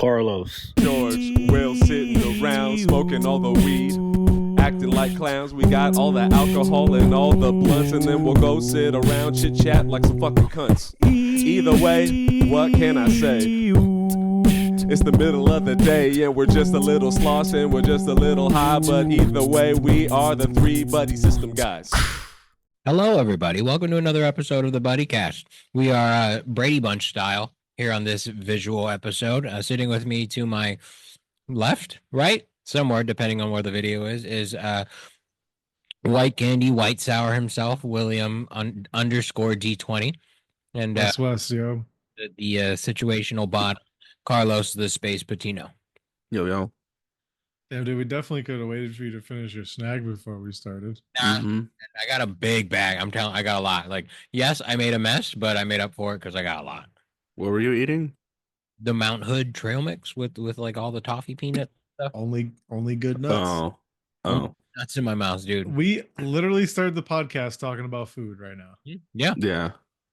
Carlos. George, Will sitting around smoking all the weed, acting like clowns. We got all the alcohol and all the blunts, and then we'll go sit around chit chat like some fucking cunts. Either way, what can I say? It's the middle of the day and we're just a little slosh and we're just a little high, but either way, we are the three buddy system guys. Hello, everybody. Welcome to another episode of the Buddycast. We are Brady Bunch style here on this visual episode. Sitting with me to my left, right, somewhere, depending on where the video is White Candy, White Sour himself, William underscore G20. And West, yo. the situational bot, Carlos the Space Patino. Yo. Yeah, dude, we definitely could have waited for you to finish your snack before we started. I got a big bag. I'm telling, I got a lot. Like, yes, I made a mess, but I made up for it because I got a lot. What were you eating? The Mount Hood trail mix with like all the toffee peanut stuff. Only good nuts. Oh. Nuts in my mouth, dude. We literally started the podcast talking about food right now. Yeah.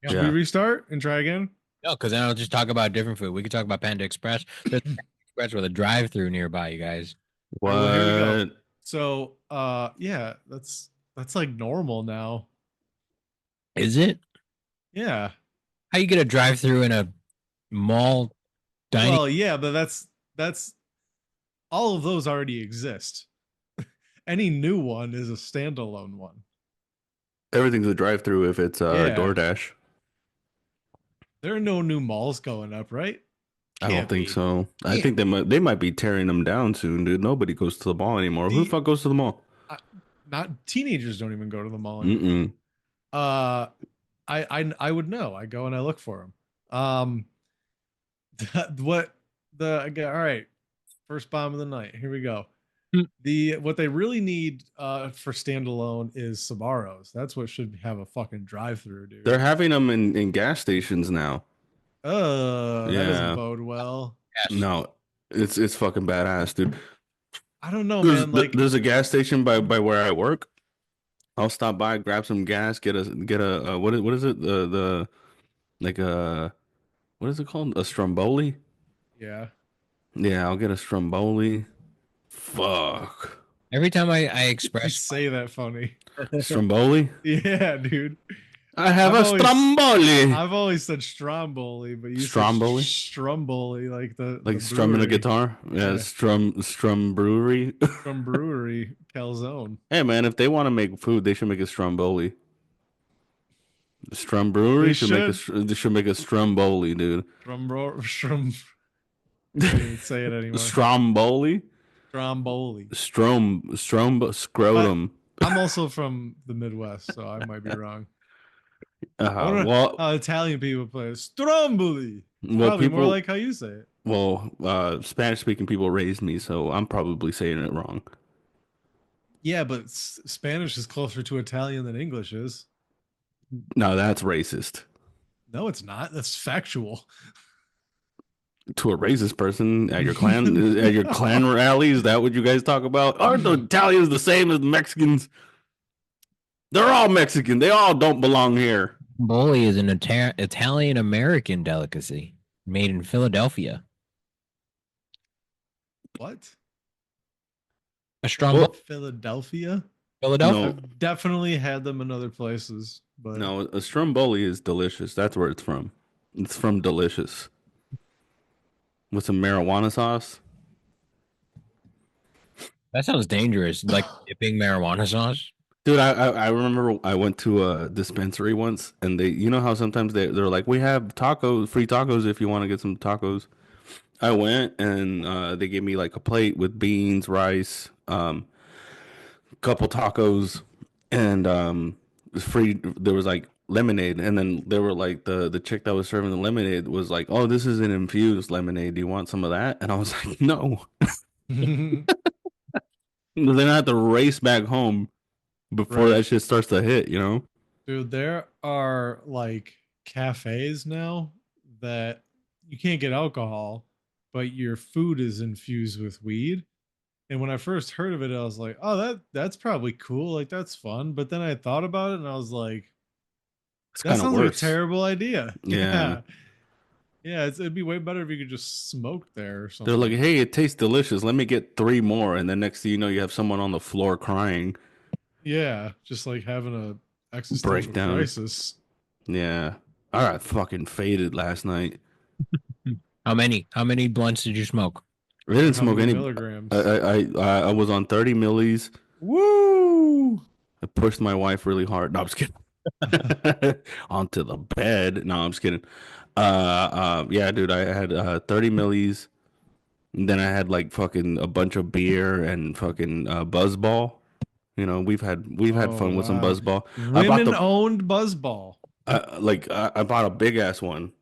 Should we restart and try again? No, because then I'll just talk about different food. We could talk about Panda Express. There's Panda Express with a drive-through nearby, you guys. What? Well, here we go. So, yeah, that's like normal now. Is it? Yeah. How you get a drive-through in a mall dining? Well, yeah, but that's all of those already exist. Any new one is a standalone one. Everything's a drive-through if it's DoorDash. There are no new malls going up, right? I don't think so. I think they might be tearing them down soon, dude. Nobody goes to the mall anymore. Who the fuck goes to the mall? Not teenagers don't even go to the mall anymore. I would know. I go and I look for them. All right. First bomb of the night. Here we go. What they really need for standalone is Sbarros. That's what should have a fucking drive-through, dude. They're having them in gas stations now. That doesn't bode well. No, it's fucking badass, dude. I don't know, man. Like, there's a gas station by where I work. I'll stop by, grab some gas, get a what is it? What is it called? A Stromboli? Yeah, I'll get a Stromboli. Fuck. Every time I you express say that funny. Stromboli? Yeah, dude. I have a Stromboli. I've always said Stromboli, but you Stromboli? said Stromboli, like the strumming a brewery. guitar. Yeah. Strum Brewery. From brewery, Calzone. Hey man, if they want to make food, they should make a Stromboli. Strum Brewery They should make a Stromboli, dude. Strum. I can't even say it anymore. Stromboli. Stromboli. Scrotum. I'm also from the Midwest, so I might be wrong. Well, Italian people play Stromboli. Well, probably more like how you say it. Well, Spanish-speaking people raised me, so I'm probably saying it wrong. Yeah, but Spanish is closer to Italian than English is. No, that's racist. No, it's not. That's factual. To a racist person at your clan rally, is that what you guys talk about? Aren't the Italians the same as the Mexicans? They're all Mexican. They all don't belong here. Stromboli is an Italian-American delicacy made in Philadelphia. What? A Stromboli? Philadelphia? Philadelphia? No. I've definitely had them in other places, but No, a Stromboli is delicious. That's where it's from. It's from Delicious. With some marijuana sauce. That sounds dangerous. Like dipping marijuana sauce? Dude, I remember I went to a dispensary once, and they, you know how sometimes they're like, we have free tacos if you want to get some tacos. I went and they gave me like a plate with beans, rice, couple tacos, and free. There was like lemonade, and then they were like the chick that was serving the lemonade was like, "Oh, this is an infused lemonade. Do you want some of that?" And I was like, "No." Then I had to race back home before that shit starts to hit, you know? dude, there are like cafes now that you can't get alcohol, but your food is infused with weed. And when I first heard of it, I was like, "Oh, that's probably cool. Like that's fun." But then I thought about it, and I was like, It's "That kind of sounds like a worse. terrible idea." Yeah. Yeah, it'd be way better if you could just smoke there or They're like, something. hey, it tastes delicious. Let me get three more. And then next thing you know, you have someone on the floor crying. Yeah, just like having a existential Breakdown. crisis. Yeah. I got fucking faded last night. How many? How many blunts did you smoke? I didn't How smoke many any. milligrams? I was on 30 millis. Woo! I pushed my wife really hard. No, I'm just kidding. Onto the bed. No, I'm just kidding. Yeah, dude, I had 30 millis. And then I had like fucking a bunch of beer and fucking Buzzball. You know, we've had Oh fun with some wow. Buzzball. I bought Women the owned Buzzball. I bought a big ass one.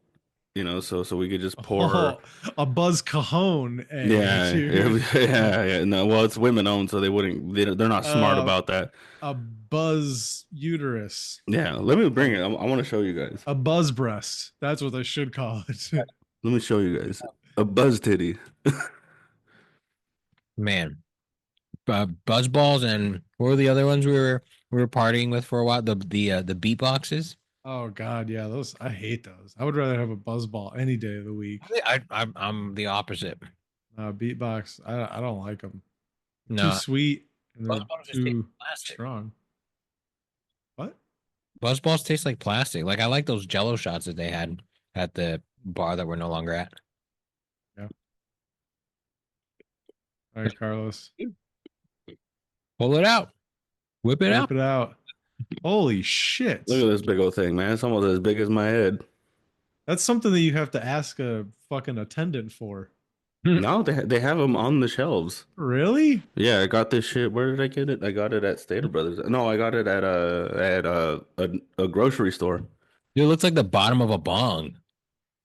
You know, so we could just pour. Oh, a Buzz Cajon, Yeah, dude. yeah. No, well, it's women owned, so they wouldn't. They're not smart Uh, about that. a Buzz uterus. Yeah, let me bring it. I want to show you guys. A Buzz breast. That's what they should call it. Let me show you guys a buzz titty. Man, buzz balls and what were the other ones we were partying with for a while? The beatboxes. Oh God, yeah, those I hate those. I would rather have a buzz ball any day of the week. I'm the opposite. Beatbox, I don't like them. Too No, sweet and buzz they're balls just taste too plastic. strong. What? Buzz balls taste like plastic. Like I like those Jello shots that they had at the bar that we're no longer at. Yeah. All right, Carlos, Pull it out, whip it whip out. it out. Holy shit! Look at this big old thing, man. It's almost as big as my head. That's something that you have to ask a fucking attendant for. No, they have them on the shelves. Really? Yeah, I got this shit. Where did I get it? I got it at Stater Brothers. No, I got it at a grocery store. Dude, it looks like the bottom of a bong.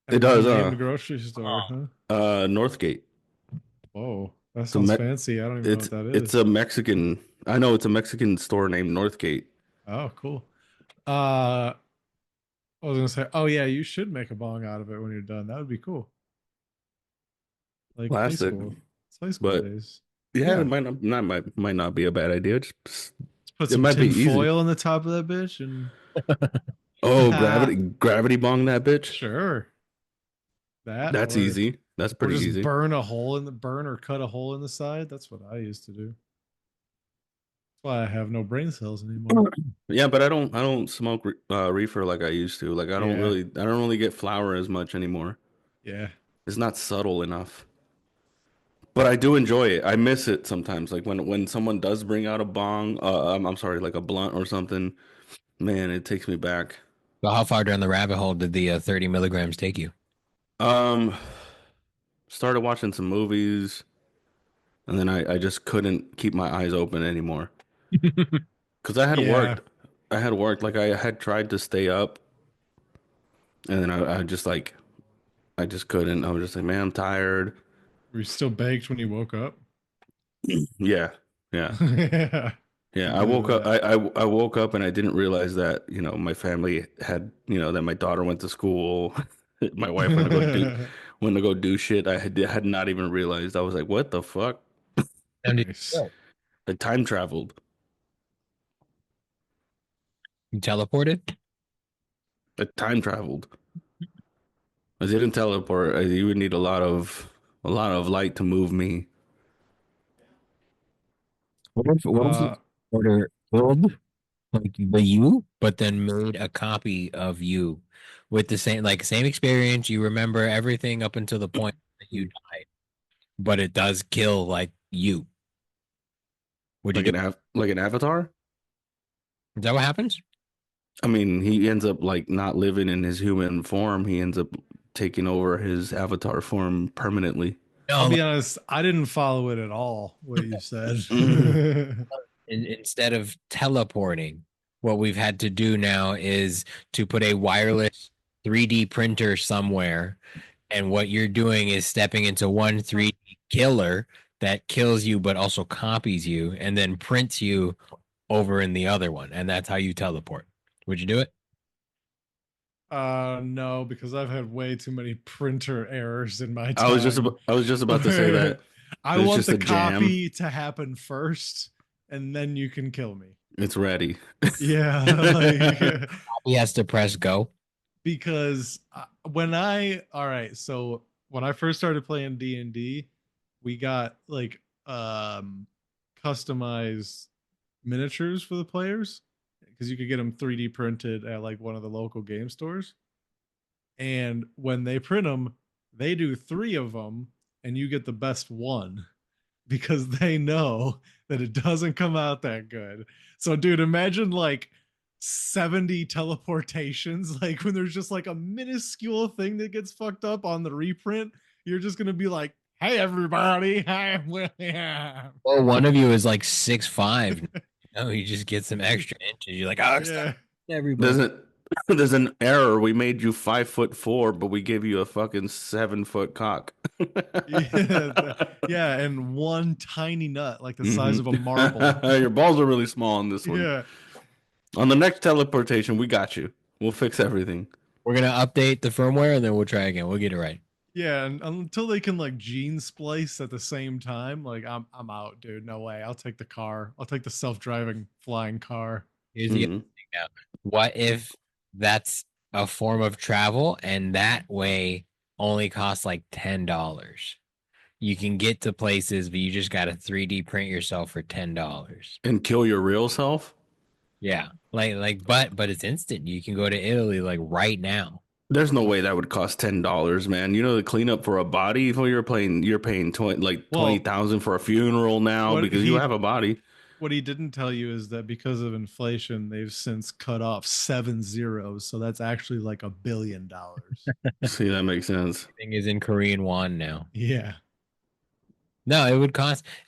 It An does, unnamed grocery store, huh? Northgate. Whoa, that It's a sounds Me fancy. I don't even know it's what that it's is. a Mexican. I know it's a Mexican store named Northgate. Oh, cool. I was gonna say, oh yeah, you should make a bong out of it when you're done. That would be cool. Like high Plastic, school. It's high school but days. yeah, it Yeah. might not be a bad idea. Just Let's put it some might be tin easy. foil in the top of that bitch and Oh, gravity bong that bitch. sure. That That's easy. That's or pretty just easy. burn or cut a hole in the side. That's what I used to do. That's why I have no brain cells anymore. Yeah, but I don't smoke reefer like I used to. Like Yeah. I don't really get flower as much anymore. Yeah. It's not subtle enough. But I do enjoy it. I miss it sometimes. Like when someone does bring out a bong, I'm sorry, like a blunt or something. Man, it takes me back. So how far down the rabbit hole did the 30 milligrams take you? Um, Started watching some movies, and then I just couldn't keep my eyes open anymore because I had Yeah. worked. I had worked. Like I had tried to stay up, and then I just like I just couldn't. I was just like, man, I'm tired. Were you still baked when you woke up? Yeah, yeah. Yeah. Yeah, Could I do woke up. that. I woke up and I didn't realize that my family had that my daughter went to school, my wife went to go do shit. I had not even realized. I was like, what the fuck? And Nice. I time traveled. you teleported? I time traveled. I didn't teleport. You would need a lot of light to move me. What if you Uh order killed like the you, but then made a copy of you with the same experience. You remember everything up until the point that you died, but it does kill like you. Would you Like do? an avatar. Is that what happens? I mean, he ends up like not living in his human form. He ends up taking over his avatar form permanently. I'll No, be honest, I didn't follow it at all, what you said. instead of teleporting, what we've had to do now is to put a wireless 3D printer somewhere. And what you're doing is stepping into one 3D killer that kills you, but also copies you and then prints you over in the other one. And that's how you teleport. Would you do it? No, because I've had way too many printer errors in my I was just about to say time. that I it's want just the a jam. copy to happen first, and then you can kill me. It's ready. Yeah, like He has to press go. because all right, so when I first started playing D&D, we got like customized miniatures for the players because you could get them 3D printed at like one of the local game stores. And when they print them, they do 3 of them and you get the best one because they know that it doesn't come out that good. So, dude, imagine like 70 teleportations. Like when there's just like a minuscule thing that gets fucked up on the reprint, you're just gonna be like, "Hey, everybody, I'm William." Well, one of you is like 6'5". No, you just get some extra inches. You're like, oh, Yeah, everybody. There's an error. We made you 5'4", but we gave you a fucking 7-foot cock. yeah, and one tiny nut like the size of a marble. Your balls are really small on this one. Yeah, On the next teleportation, we got you. We'll fix everything. We're gonna update the firmware and then we'll try again. We'll get it right. yeah, and until they can like gene splice at the same time, like I'm out, dude. No way. I'll take the car. I'll take the self-driving flying car. Here's the other thing now. What if that's a form of travel and that way only costs like $10? You can get to places, but you just got to 3D print yourself for $10. And kill your real self? Yeah, but it's instant. You can go to Italy like right now. There's no way that would cost $10, man. You know, the cleanup for a body. If you're paying 20,000 for a funeral now because you have a body. What he didn't tell you is that because of inflation, they've since cut off 7 zeros, so that's actually like $1 billion. See, that makes sense. Everything is in Korean won now. Yeah. No, it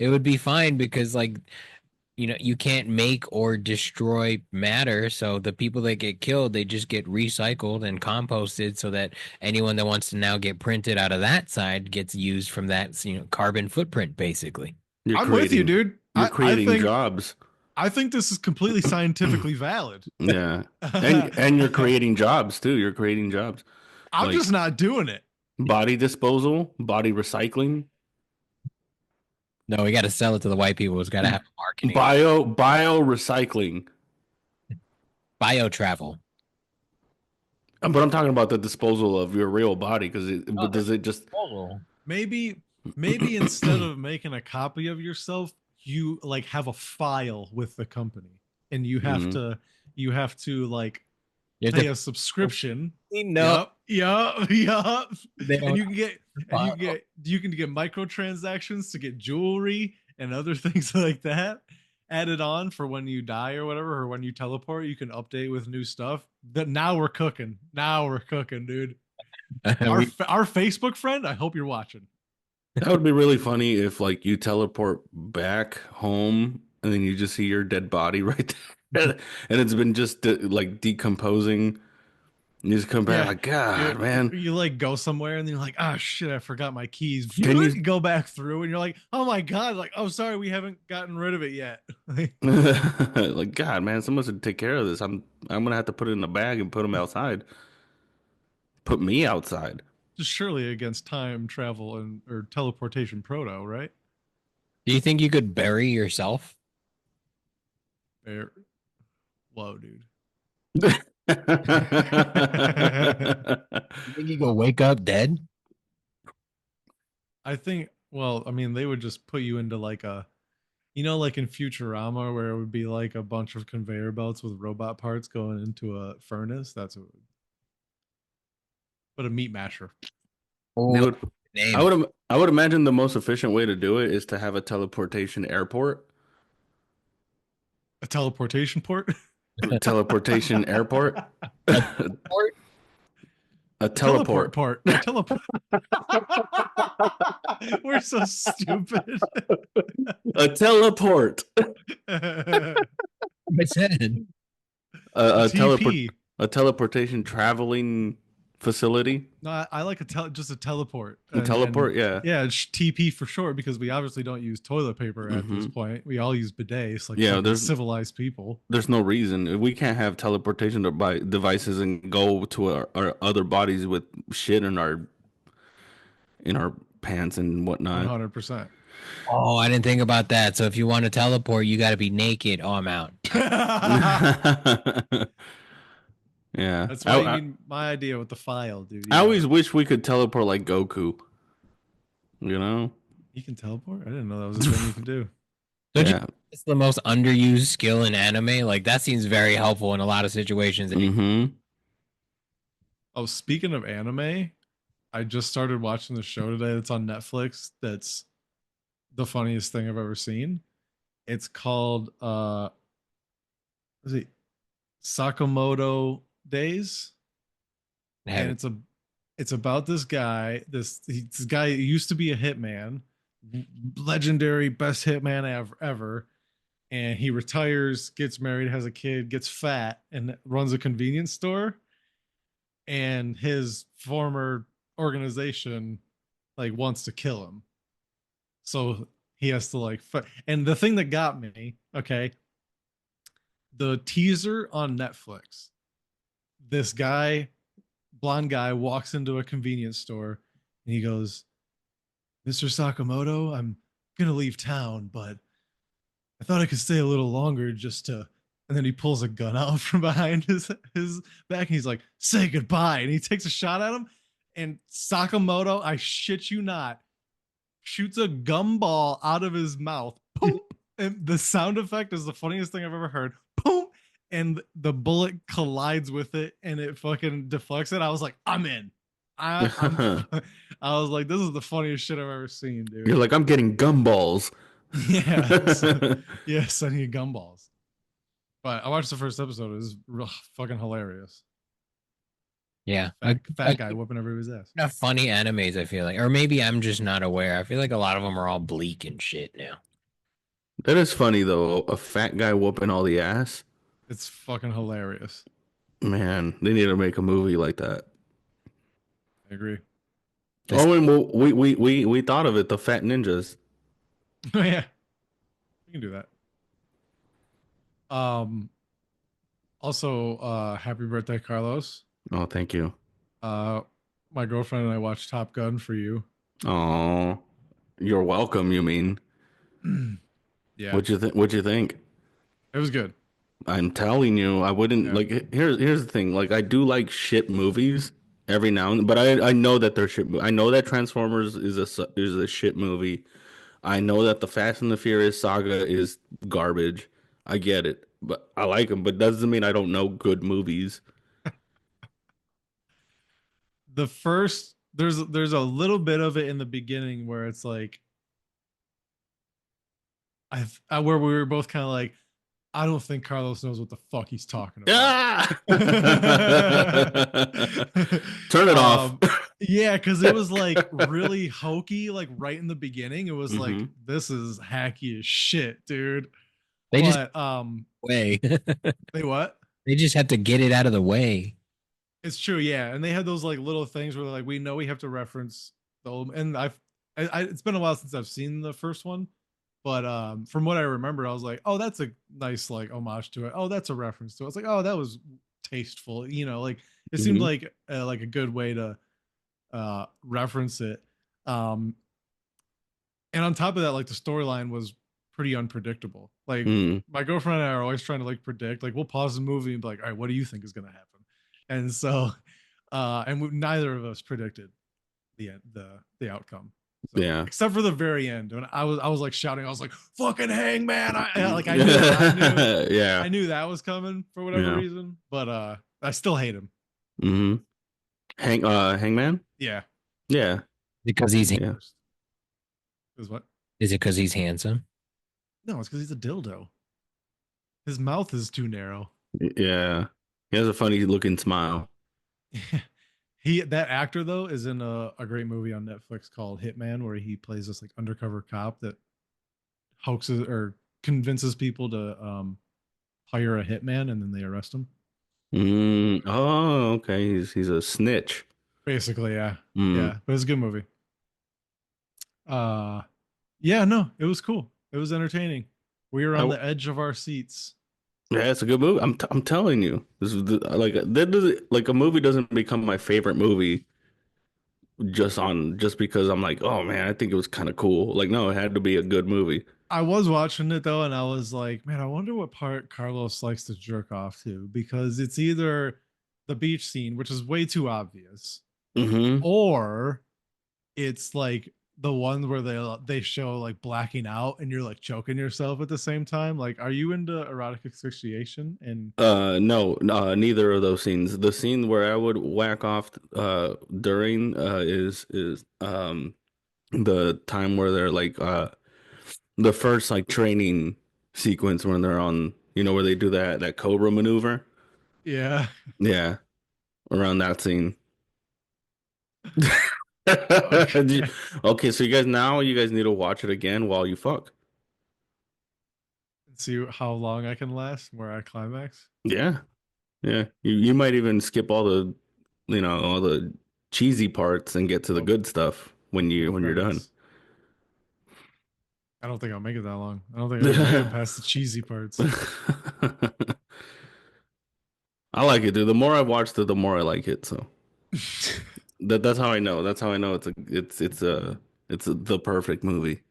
would be fine because like, you know, you can't make or destroy matter. So the people that get killed, they just get recycled and composted so that anyone that wants to now get printed out of that side gets used from that, you know, carbon footprint, basically. I'm with you, dude. You're creating jobs. I think this is completely scientifically valid. Yeah. And you're creating jobs too. You're creating jobs. I'm just not doing it. Body disposal, body recycling. No, we got to sell it to the white people. It's got to have marketing. Bio recycling. Bio travel. But I'm talking about the disposal of your real body because does it just maybe instead of making a copy of yourself, you like have a file with the company and you have to like pay a subscription. Yup. And you can get microtransactions to get jewelry and other things like that added on for when you die or whatever, or when you teleport, you can update with new stuff. Now we're cooking. Dude. Our Facebook friend, I hope you're watching. That would be really funny if like you teleport back home and then you just see your dead body right there and it's been just like decomposing. You just come back like, God, man. You like go somewhere and then you're like, oh shit, I forgot my keys. You go back through and you're like, oh my God, like, oh sorry, we haven't gotten rid of it yet. Like, God, man, someone should take care of this. I'm gonna have to put it in a bag and put them outside. Put me outside. Just surely against time travel or teleportation proto, right? Do you think you could bury yourself? Whoa, dude. You think you go wake up dead? I think, well, I mean, they would just put you into like a, you know, like in Futurama where it would be like a bunch of conveyor belts with robot parts going into a furnace. That's what it would. But a meat masher. Oh, I would imagine the most efficient way to do it is to have a teleportation airport. A teleportation port? Teleportation airport. A teleport port. A teleport. We're so stupid. A teleport. I said a teleportation traveling facility. No, I like just a teleport. A teleport, yeah. Yeah, it's TP for short because we obviously don't use toilet paper at this point. We all use bidets, like there's civilized people. There's no reason we can't have teleportation devices and go to our other bodies with shit in our pants and whatnot. 100%. Oh, I didn't think about that. So if you want to teleport, you got to be naked. Oh, I'm out. Yeah. That's why you need my idea with the file, dude. I always wish we could teleport like Goku. You know? You can teleport? I didn't know that was a thing you can do. Don't you Yeah. think it's the most underused skill in anime? Like that seems very helpful in a lot of situations. Mm-hmm. Oh, speaking of anime, I just started watching the show today that's on Netflix. That's the funniest thing I've ever seen. It's called is it Sakamoto Days? And it's about this guy. This guy used to be a hitman, legendary best hitman ever, and he retires, gets married, has a kid, gets fat, and runs a convenience store. And his former organization like wants to kill him, so he has to like. And the thing that got me, okay, the teaser on Netflix. This guy, blonde guy, walks into a convenience store and he goes, "Mr. Sakamoto, I'm gonna leave town, but I thought I could stay a little longer just to." And then he pulls a gun out from behind his back and he's like, "Say goodbye." And he takes a shot at him. And Sakamoto, I shit you not, shoots a gumball out of his mouth. Boom! And the sound effect is the funniest thing I've ever heard. Boom! And the bullet collides with it and it fucking deflects it. I was like, I'm in. I was like, this is the funniest shit I've ever seen, dude. You're like, I'm getting gumballs. Yeah. Yes, I need gumballs. But I watched the first episode. It was fucking hilarious. Yeah. Fat guy whooping everybody's ass. Not funny animes, I feel like. Or maybe I'm just not aware. I feel like a lot of them are all bleak and shit now. That is funny though. A fat guy whooping all the ass. It's fucking hilarious. Man, they need to make a movie like that. I agree. Oh, and we thought of it, the Fat Ninjas. Oh yeah. We can do that. Also, happy birthday, Carlos. Oh, thank you. My girlfriend and I watched Top Gun for you. Oh, you're welcome, you mean? Yeah. What'd you think? It was good. I'm telling you, I wouldn't like. Here's the thing. Like, I do like shit movies every now and then, but I know that they're shit. I know that Transformers is a shit movie. I know that the Fast and the Furious saga is garbage. I get it, but I like them. But doesn't mean I don't know good movies. There's a little bit of it in the beginning where it's like where we were both kind of like, I don't think Carlos knows what the fuck he's talking about. Ah! Turn it off. Yeah, because it was like really hokey, like right in the beginning. It was like, this is hacky as shit, dude. They but, just way. They what? They just have to get it out of the way. It's true, yeah. And they had those like little things where like, we know we have to reference the old, and it's been a while since I've seen the first one. But from what I remember, I was like, oh, that's a nice like homage to it. Oh, that's a reference to it. It's like, oh, that was tasteful. You know, like it seemed like a good way to reference it. And on top of that, like the storyline was pretty unpredictable. Like my girlfriend and I are always trying to like predict. Like we'll pause the movie and be like, all right, what do you think is going to happen? And so, neither of us predicted the outcome. So, yeah. Except for the very end, when I was like shouting, I was like, "Fucking Hangman!" I knew, yeah, I knew that was coming for whatever reason, but I still hate him. Hangman. Yeah. Because he's Is what? Is it because he's handsome? No, it's because he's a dildo. His mouth is too narrow. Yeah, he has a funny looking smile. That actor though is in a great movie on Netflix called Hitman, where he plays this like undercover cop that hoaxes or convinces people to hire a hitman and then they arrest him. Oh, okay. He's a snitch. Basically, yeah. Yeah, but it's a good movie. Yeah, no, it was cool. It was entertaining. We were on the edge of our seats. Yeah, it's a good movie. I'm telling you, this is like a movie doesn't become my favorite movie just because I'm like, oh man, I think it was kind of cool. Like, no, it had to be a good movie. I was watching it though, and I was like, man, I wonder what part Carlos likes to jerk off to, because it's either the beach scene, which is way too obvious, Mm-hmm. or it's like the one where they show like blacking out and you're like choking yourself at the same time. Like, are you into erotic asphyxiation? And No, neither of those scenes. The scene where I would whack off during is the time where they're like the first like training sequence when they're on, where they do that cobra maneuver. yeah, Yeah, around that scene. okay. Okay, so you guys need to watch it again while you fuck. See how long I can last, where I climax. Yeah. Yeah. You might even skip all the cheesy parts and get to the Oh, good stuff when no you're done. premise. I don't think I'll make it that long. I don't think I can make it past the cheesy parts. I like it, dude. The more I watched it, the more I like it. So that's how I know. That's how I know it's the perfect movie.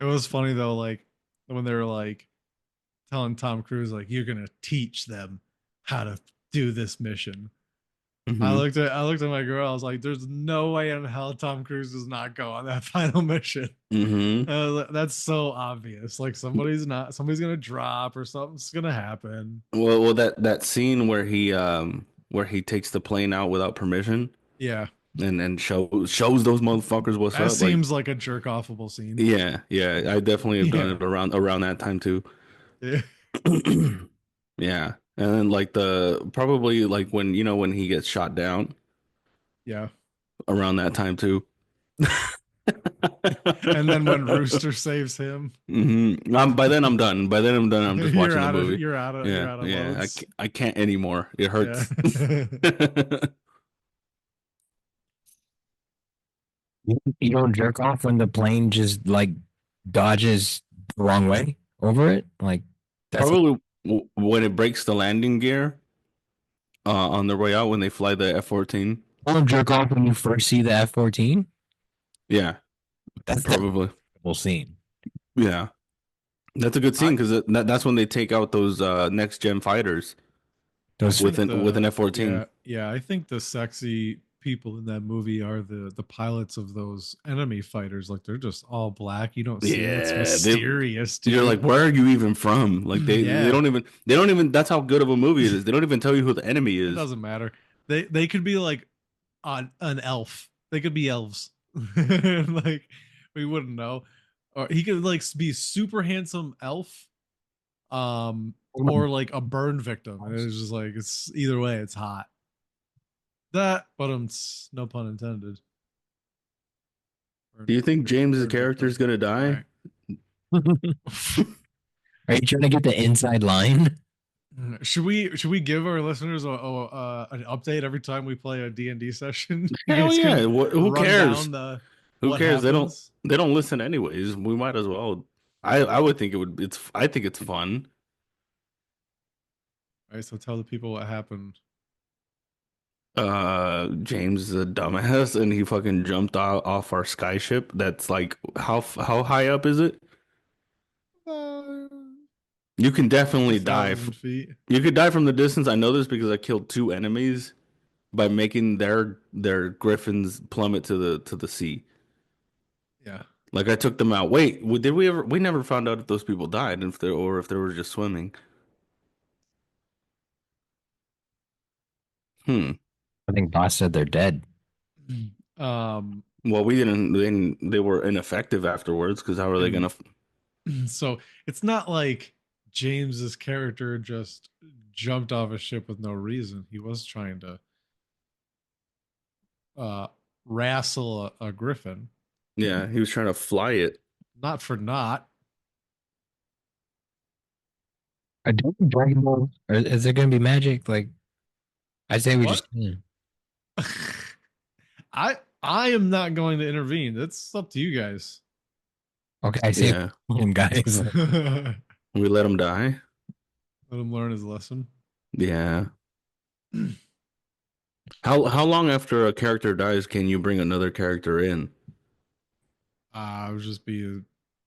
It was funny though, like when they were like telling Tom Cruise, like, you're gonna teach them how to do this mission. Hmm. I looked at my girl, I was like, there's no way in hell Tom Cruise does not go on that final mission. Hmm. That's so obvious. Like somebody's gonna drop or something's gonna happen. Well, that scene where he takes the plane out without permission Yeah. and shows those motherfuckers what's That up. Like, seems like a jerk offable scene. yeah, yeah, I definitely have done Yeah. it around that time too. Yeah. Yeah. And then like the probably like when he gets shot down Yeah. around that time too. And then when Rooster saves him, By then I'm done. By then I'm done. I'm just watching the movie. you're Yeah, out of yeah. loads. I can't anymore. It Yeah. hurts. You don't jerk off when the plane just like dodges the wrong way over it. Like that's Probably when it breaks the landing gear on their way out when they fly the F-14. you don't jerk off when you first see the F-14. Yeah, That's the probably. whole scene. Yeah. That's a good I scene because that's when they take out those next gen fighters I Those with think an the F-14. yeah, I think the sexy people in that movie are the pilots of those enemy fighters. Like they're just all black. You don't see them. It's Yeah, mysterious, you're dude. like, where are you even from? Like they Yeah, don't even. That's how good of a movie it is. They don't even tell you who the enemy it is. doesn't matter. They could be like on an elf. They could be elves. Like we wouldn't know. Or he could like be super handsome elf, or like a burn victim. And it's just like it's either way, it's hot. That, but no pun intended. Do Burn, you think James's burn character is victim. gonna All die? right. Are you trying to get the inside line? Should we give our listeners an update every time we play a D&D session? You Hell guys can yeah! Who run cares? down the Who what cares? They don't. happens. They don't listen anyways. We might as well. I would think it would. I think it's fun. All right, so tell the people what happened. James is a dumbass, and he fucking jumped off our skyship. That's like how high up is it? Uh, You can definitely die. 2,000 feet. You could die from the distance. I know this because I killed two enemies by making their griffins plummet to the sea. Yeah. Like I took them out. Wait, did we ever? We never found out if those people died, if they were just swimming. Hmm. I think Boss said they're dead. Um. Well, we didn't. They were ineffective afterwards because how are they And gonna? so it's not like James's character just jumped off a ship with no reason. He was trying to uh wrestle a griffin. Yeah, he was trying to fly it. Not for not. Are don't Dragon Ball? Is there going to be magic? Like I say, we What? just I am not going to intervene. That's up to you guys. okay. I say, Yeah, him guys. Let we let him die. him learn his lesson. Yeah. How long after a character dies can you bring another character in? I would just be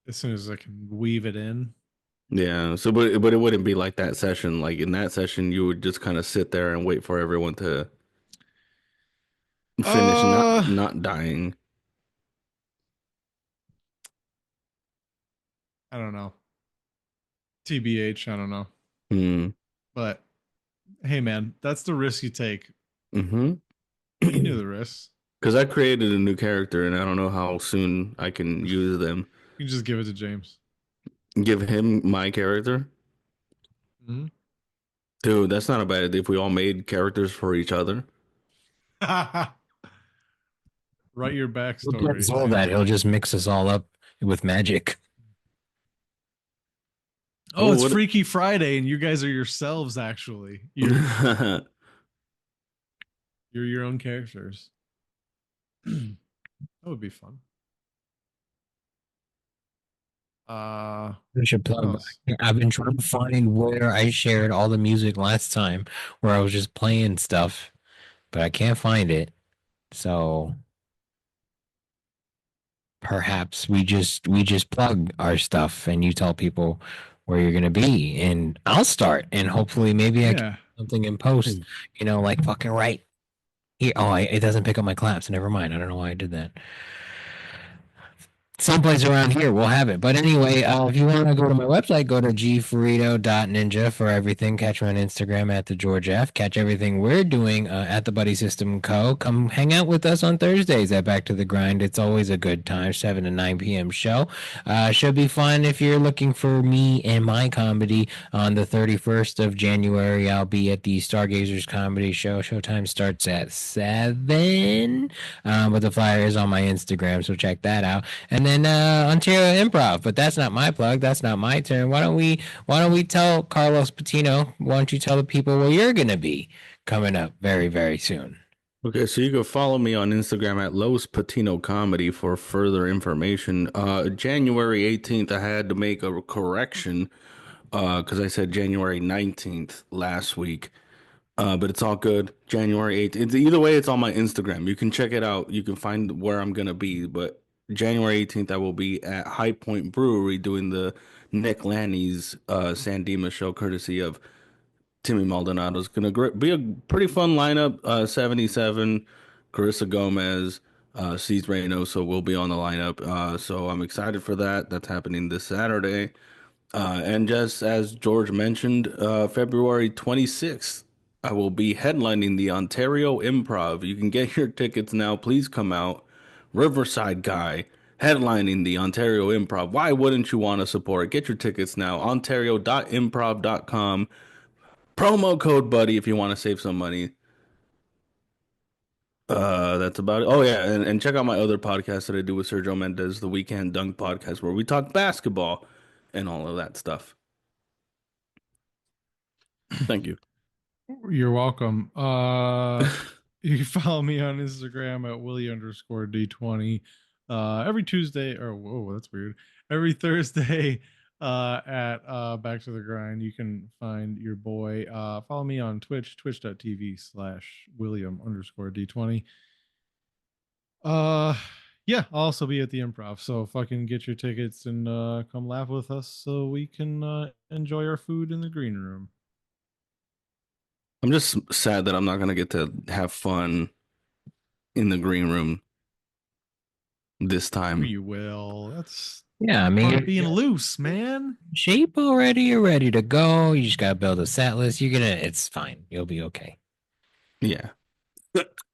as soon as I can weave it in. Yeah. So, but it wouldn't be like that session. Like in that session, you would just kind of sit there and wait for everyone to finish, Uh, not dying. I don't know. TBH, I don't know. Hmm. But hey, man, that's the risk you take. Mm-hmm. You knew the risks. Because I created a new character and I don't know how soon I can use them. You just give it to James. Give him my character. Mm-hmm. Dude, that's not a bad idea if we all made characters for each other. Write your He'll get backstory. all that. He'll just mix us all up with magic. Oh, Oh, it's what? Freaky Friday, and you guys are yourselves. Actually, you're your own characters. That would be fun. We should What plug else? back. I've been trying to find where I shared all the music last time, where I was just playing stuff, but I can't find it. So perhaps we just plug our stuff and you tell people where you're gonna be, and I'll start, and hopefully maybe I can Yeah. do something in post, like fucking right here. Oh, it doesn't pick up my claps. Never mind. I don't know why I did that. Someplace around here we'll have it. But anyway, if you want to go to my website, go to gfurito.ninja for everything. Catch me on Instagram at the George F. Catch everything we're doing at the Buddy System Co. Come hang out with us on Thursdays at Back to the Grind. It's always a good time, 7 to 9 p.m. show. Should be fun if you're looking for me and my comedy on the 31st of January. I'll be at the Stargazers Comedy Show. Showtime starts at 7. But the flyer is on my Instagram, so check that out. And then Ontario Improv, but that's not my plug. That's not my turn. Why don't we tell Carlos Patino? Why don't you tell the people where you're gonna be coming up very, very soon? Okay, so you can follow me on Instagram at Los Patino Comedy for further information. January 18th, I had to make a correction because I said January 19th last week. But it's all good. January 8th. It's, either way, it's on my Instagram. You can check it out. You can find where I'm gonna be. But January 18th, I will be at High Point Brewery doing the Nick Lanny's San Dimas show, courtesy of Timmy Maldonado. It's gonna be a pretty fun lineup. 77, Carissa Gomez, C's Reynoso will be on the lineup. So I'm excited for that. That's happening this Saturday. And just as George mentioned, February 26th, I will be headlining the Ontario Improv. You can get your tickets now. Please come out. Riverside Guy headlining the Ontario Improv. Why wouldn't you want to support? Get your tickets now. Ontario.improv.com. Promo code Buddy if you want to save some money. That's about it. Oh yeah, and check out my other podcast that I do with Sergio Mendez, the Weekend Dunk Podcast, where we talk basketball and all of that stuff. Thank you. You're welcome. You can follow me on Instagram at Willie_D20. Every Tuesday, or whoa, that's weird. Every Thursday, at Back to the Grind, you can find your boy. Follow me on Twitch, twitch.tv/William_D20. Uh, yeah, I'll also be at the Improv. So fucking get your tickets and come laugh with us so we can enjoy our food in the green room. I'm just sad that I'm not gonna get to have fun in the green room this Sure time. you will. That's Yeah, I part of mean, being loose, man. shape already. You're ready to go. You just gotta build a set list. It's fine. You'll be okay. Yeah.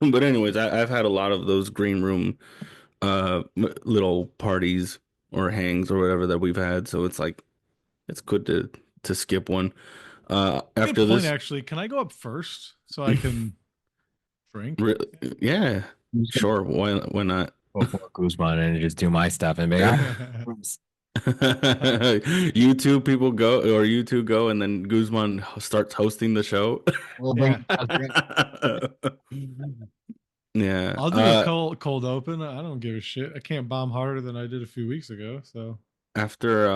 But anyways, I've had a lot of those green room little parties or hangs or whatever that we've had, so it's like it's good to skip one. Good After point, this, actually. Can I go up first so I can drink? re yeah, Who's gonna sure, why not? go for Guzman and just do my stuff and be like, You two people go, or you two go, and then Guzman starts hosting the show. we'll Yeah. bring a drink. Yeah. I'll do a cold open. I don't give a shit. I can't bomb harder than I did a few weeks ago. So After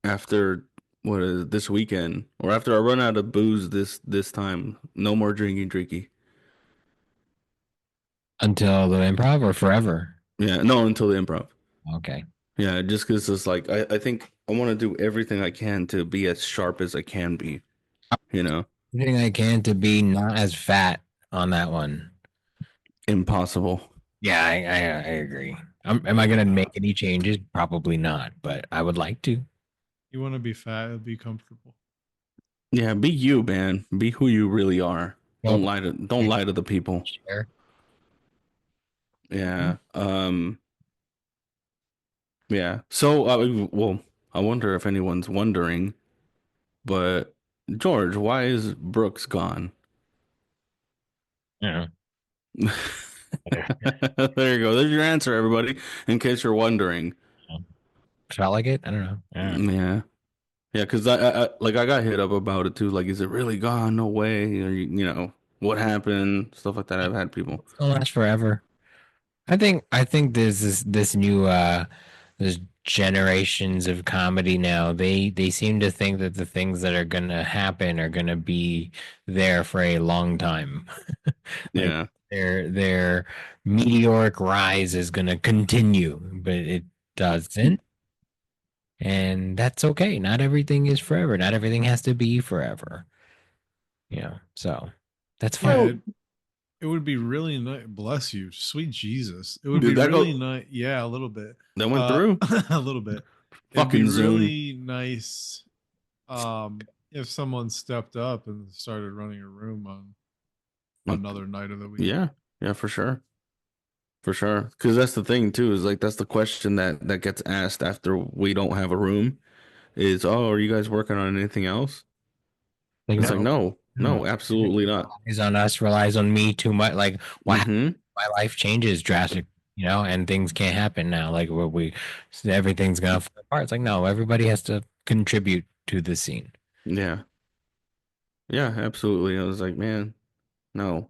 after what is it, this weekend, or after I run out of booze this time, no more drinky. Until the improv or forever. Yeah, no, until the improv. Okay. Yeah, just because it's like I think I want to do everything I can to be as sharp as I can be, you know. Anything I can to be not as fat on that one. Impossible. Yeah, I agree. Am I gonna make any changes? Probably not, but I would like to. You want to be fat, be comfortable. Yeah, be you, man. Be who you really are. Well, Don't lie to the people. share. Yeah. Yeah. So, well, I wonder if anyone's wondering, but George, why is Brooks gone? Yeah. There you go. There's your answer, everybody, in case you're wondering. Felt like it. I don't know. Yeah. Yeah. Yeah, because like I got hit up about it too. Like, is it really gone? No way. Or, what happened? Stuff like that. I've had people. It's gonna last forever. I think there's this new there's generations of comedy now. They seem to think that the things that are gonna happen are gonna be there for a long time. Like Yeah. their meteoric rise is gonna continue, but it doesn't. And that's okay. Not everything is forever. Not everything has to be forever. So that's Yeah, fine. it would be really nice. Bless you, sweet Jesus. It would Did be that really go? nice. Yeah, a little bit. That went through? A little bit. It'd be Fucking Zoom. really nice if someone stepped up and started running a room on another night of the week. Yeah. Yeah, for sure. For sure. Because that's the thing too, is like that's the question that gets asked after we don't have a room is, oh, are you guys working on anything else? Like It's no, like, no, no. no, absolutely not. Relies on us, relies on me too much. Like why Mm-hmm. my life changes drastic, and things can't happen now. Like where everything's gonna fall apart. It's like no, everybody has to contribute to the scene. Yeah. Yeah, absolutely. I was like, man, no.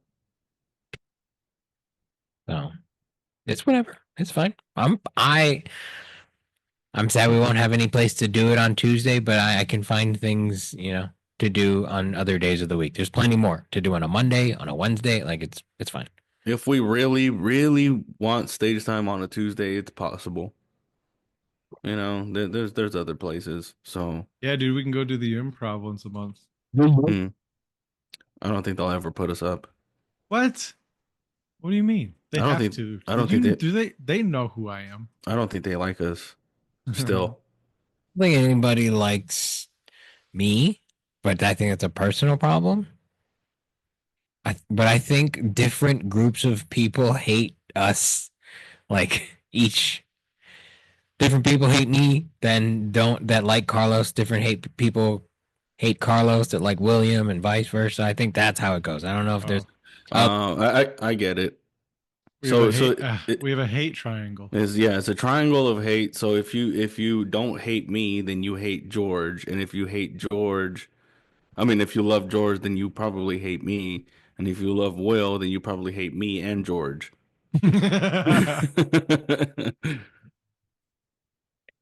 So it's whatever. It's fine. I'm sad we won't have any place to do it on Tuesday, but I can find things, to do on other days of the week. There's plenty more to do on a Monday, on a Wednesday. Like it's fine. If we really, really want stage time on a Tuesday, it's possible. There's other places. So Yeah, dude, we can go do the improv once a month. hmm, I don't think they'll ever put us up. What? What do you mean? They I don't have think to. I don't think Do they know who I am? I don't think they like us still. I don't think anybody likes me, but I think it's a personal problem. But I think different groups of people hate us. Like each different people hate me, then don't that like Carlos. Different hate people hate Carlos that like William, and vice versa. I think that's how it goes. I don't know if there's. I get it. We have So we have a hate triangle. it's a triangle of hate. So if you don't hate me, then you hate George, and if you hate George, I mean, if you love George, then you probably hate me, and if you love Will, then you probably hate me and George.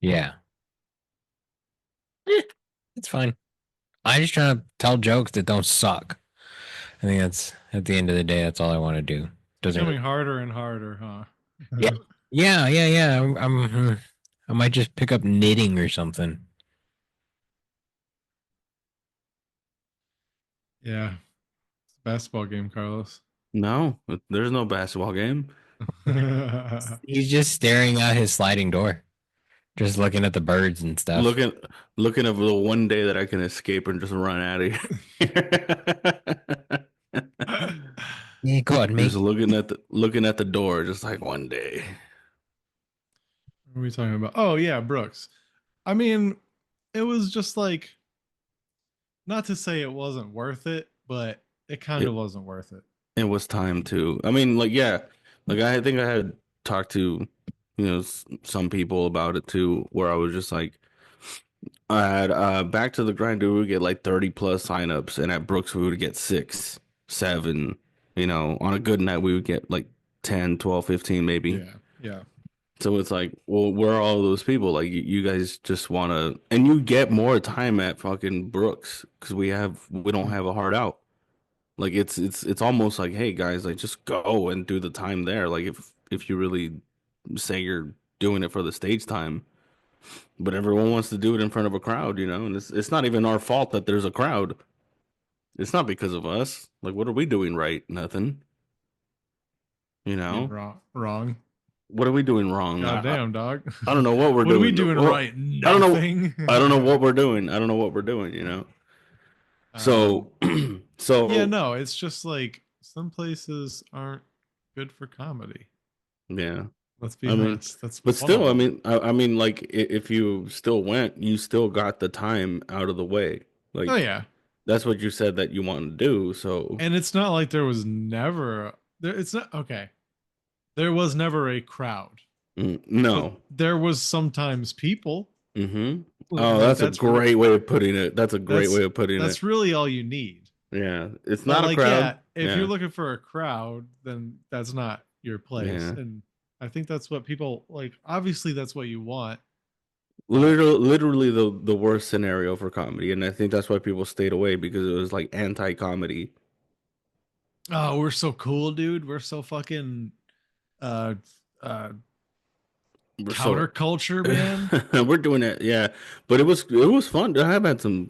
Yeah, it's fine. I just trying to tell jokes that don't suck. I think that's at the end of the day, that's all I want to do. Doesn't Becoming harder and harder, huh? Yeah. Yeah. I might just pick up knitting or something. Yeah. It's a basketball game, Carlos. No, there's no basketball game. He's just staring out his sliding door, just looking at the birds and stuff. Looking at the one day that I can escape and just run out of here. Yeah, go ahead, Just looking at the door, just like one day. What are we talking about? Oh yeah, Brooks. I mean, it was just like, not to say it wasn't worth it, but it kind It, of wasn't worth it. it was time to. I mean, like, yeah, like I think I had talked to, some people about it too, where I was just like, I had back to the grind, we would get like 30 plus signups, and at Brooks we would get 6, 7. On a good night we would get like 10, 12, 15 maybe. Yeah. Yeah. So it's like, well, where are all those people? Like, you guys just want to, and you get more time at fucking Brooks because we don't have a hard out. Like, it's almost like, hey guys, like just go and do the time there. Like, if you really say you're doing it for the stage time, But everyone wants to do it in front of a crowd, and it's not even our fault that there's a crowd. It's not because of us. Like, what are we doing right? Nothing. You You're know, wrong. what are we doing wrong? God damn, dog. I don't know what we're What are we doing. doing Well, right? I don't know. Nothing. I don't know what we're doing. I don't know what we're doing. So, Um, yeah, so no, it's just like some places aren't good for comedy. yeah. Let's be I mean, honest. That's but one of still, I them. mean, I mean, like, if you still went, you still got the time out of the way. Oh Like, yeah, that's what you said that you wanted to do. So, and it's not like there was never there. It's not okay. There was never a crowd, but no. there was sometimes people. Mm-hmm. Oh, Like that's a great way of putting it. That's a great way of putting it. that's really all you need. Yeah, it's But not a like, crowd. yeah, if you're Yeah, looking for a crowd, then that's not your place. yeah. And I think that's what people like. Obviously, that's what you want. But Literally the worst scenario for comedy, and I think that's why people stayed away because it was like anti-comedy. oh, we're so cool, dude. We're so fucking uh uh We're so counterculture, man. we're doing it, yeah. But it was fun. I have had some,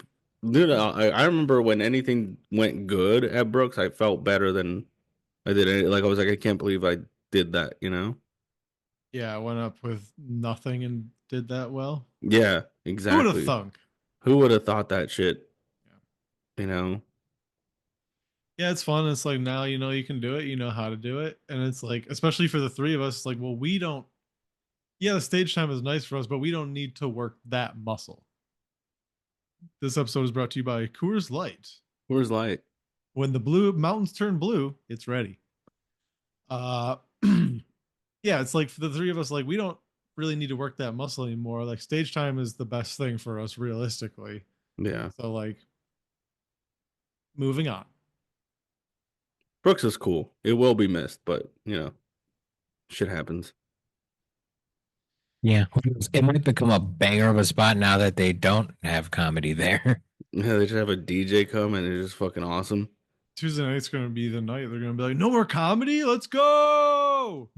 dude. I remember when anything went good at Brooks, I felt better than I did. Like I was like, I can't believe I did that. Yeah, I went up with nothing and did that well. Yeah, Who would have exactly. thunk? Who would have thought that shit? Yeah. You know? Yeah, it's fun. It's like now you know you can do it, you know how to do it. And it's like, especially for the three of us, like, well, we don't, yeah, the stage time is nice for us, but we don't need to work that muscle. This episode is brought to you by Coors Light. Where's Light? When the blue mountains turn blue, it's ready. Uh, yeah, it's like for the three of us, like, we don't really need to work that muscle anymore. Like, stage time is the best thing for us, realistically. Yeah. So, like, moving on. Brooks is cool. It will be missed, but shit happens. Yeah, it might become a banger of a spot now that they don't have comedy there. Yeah, they just have a DJ come and it's just fucking awesome. Tuesday night's going to be the night they're going to be like, no more comedy. Let's go.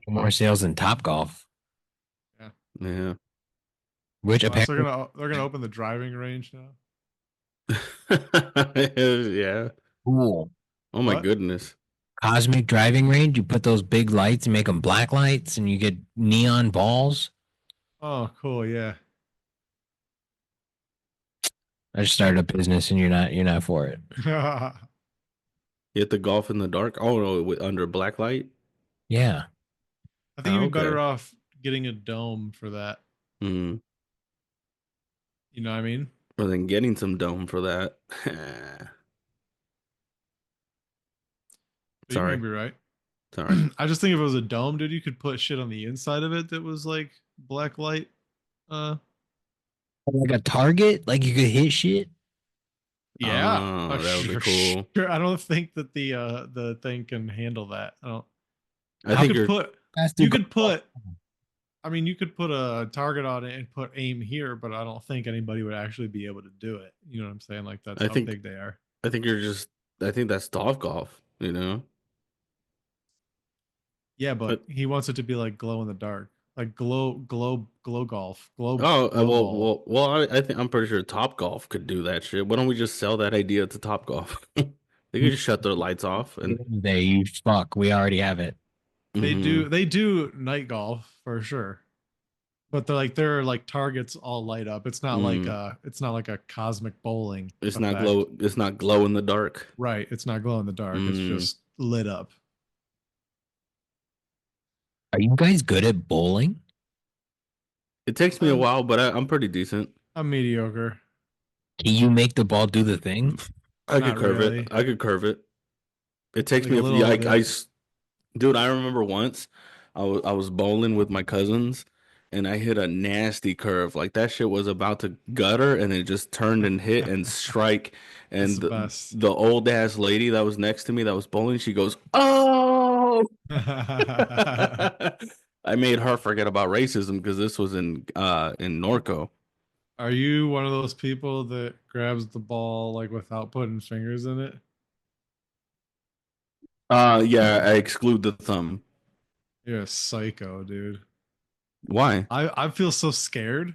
More sales than Top Golf, Yeah. Yeah. which Plus, apparently they're gonna open the driving range now. Yeah. cool. Oh my What? goodness. Cosmic driving range. You put those big lights and make them black lights, and you get neon balls. Oh, cool. Yeah. I just started a business, and you're not for it. I You hit the golf in the dark? Oh no, under black light? Yeah, think you'd Oh, be okay. better off getting a dome for that. Hmm. You know what I mean? Rather than getting some dome for that. But you may Sorry. be right. Sorry. I just think if it was a dome, dude, you could put shit on the inside of it that was like black light. Uh, like a target. Like you could hit shit. yeah. Oh, that would be Sure, cool. sure. I don't think that the thing can handle that. I don't. I How think You could you're put. fast do You go- could put. I mean, you could put a target on it and put aim here, but I don't think anybody would actually be able to do it. You know what I'm saying? Like that's I how think big they are. I think you're just I think that's Dov golf. Yeah, but But he wants it to be like glow in the dark, like glow golf, glow oh glow well ball. well well I think I'm pretty sure Top Golf could do that shit. Why don't we just sell that idea to Top Golf? They could just shut their lights off and They you fuck. We already have it. mhm. They do night golf for sure, but they're like targets all light up. Mm. It's not like a cosmic bowling It's not effect. glow. It's not glow in the dark. Right. It's not glow in the dark. It's Mm. just lit up. Are you guys good at bowling? It takes me a Um, while, but I'm pretty decent. I'm mediocre. Can you make the ball do the thing? I could Not curve it. really. I could curve it. It takes Like me a a few. little bit. Dude, I remember once I was bowling with my cousins and I hit a nasty curve. Like that shit was about to gutter and it just turned and hit and strike. That's And the best. the old ass lady that was next to me that was bowling, she goes, "Oh!" I made her forget about racism because this was in Norco. Are you one of those people that grabs the ball like without putting fingers in it? Yeah, I exclude the thumb. You're a psycho, dude. Why? I feel so scared.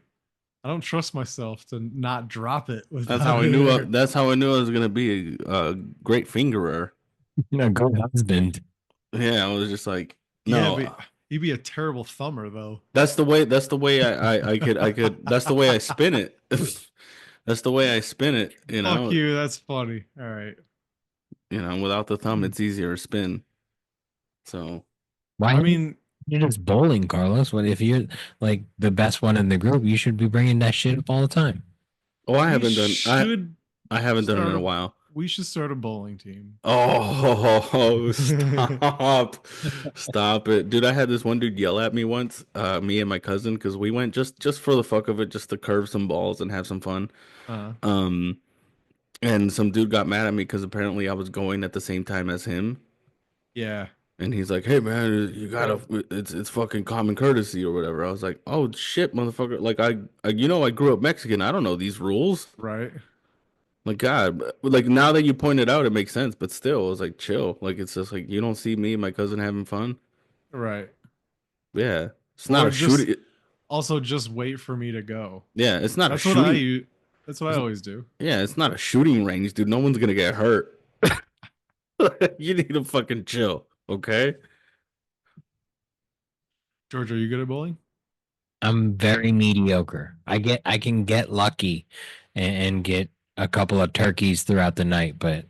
I don't trust myself to not drop it That's without how I it knew. there. That's how I knew I was gonna be a great fingerer. Good husband. Yeah, I was just like, Yeah, but no. you'd be a terrible thumber though. That's the way. That's the way I could. That's the way I spin it. That's the way I spin it. Fuck you. That's funny. All right. Without the thumb, it's easier to spin. So, Why I are mean, you just bowling, Carlos? What if you're like the best one in the group? You should be bringing that shit up all the time. oh, I we haven't done. I should I haven't done it start in a a while. we should start a bowling team. Oh, stop it, dude! I had this one dude yell at me once, me and my cousin, because we went just for the fuck of it, just to curve some balls and have some fun. Uh, Um, and some dude got mad at me because apparently I was going at the same time as him. yeah. And he's like, "Hey man, you gotta, it's fucking common courtesy or whatever." I was like, "Oh shit, motherfucker! Like I grew up Mexican. I don't know these rules. Right. Like God, like now that you pointed out, it makes sense. But still, it was like chill. Like it's just like you don't see me and my cousin having fun. Right. Yeah, it's not Or a just shooting. also just wait for me to go. Yeah, it's not a That's what I shooting. use. That's what I always do. Yeah, it's not a shooting range, dude. No one's gonna get hurt. You need to fucking chill, okay? George, are you good at bowling? I'm very mediocre. I can get lucky and get a couple of turkeys throughout the night, but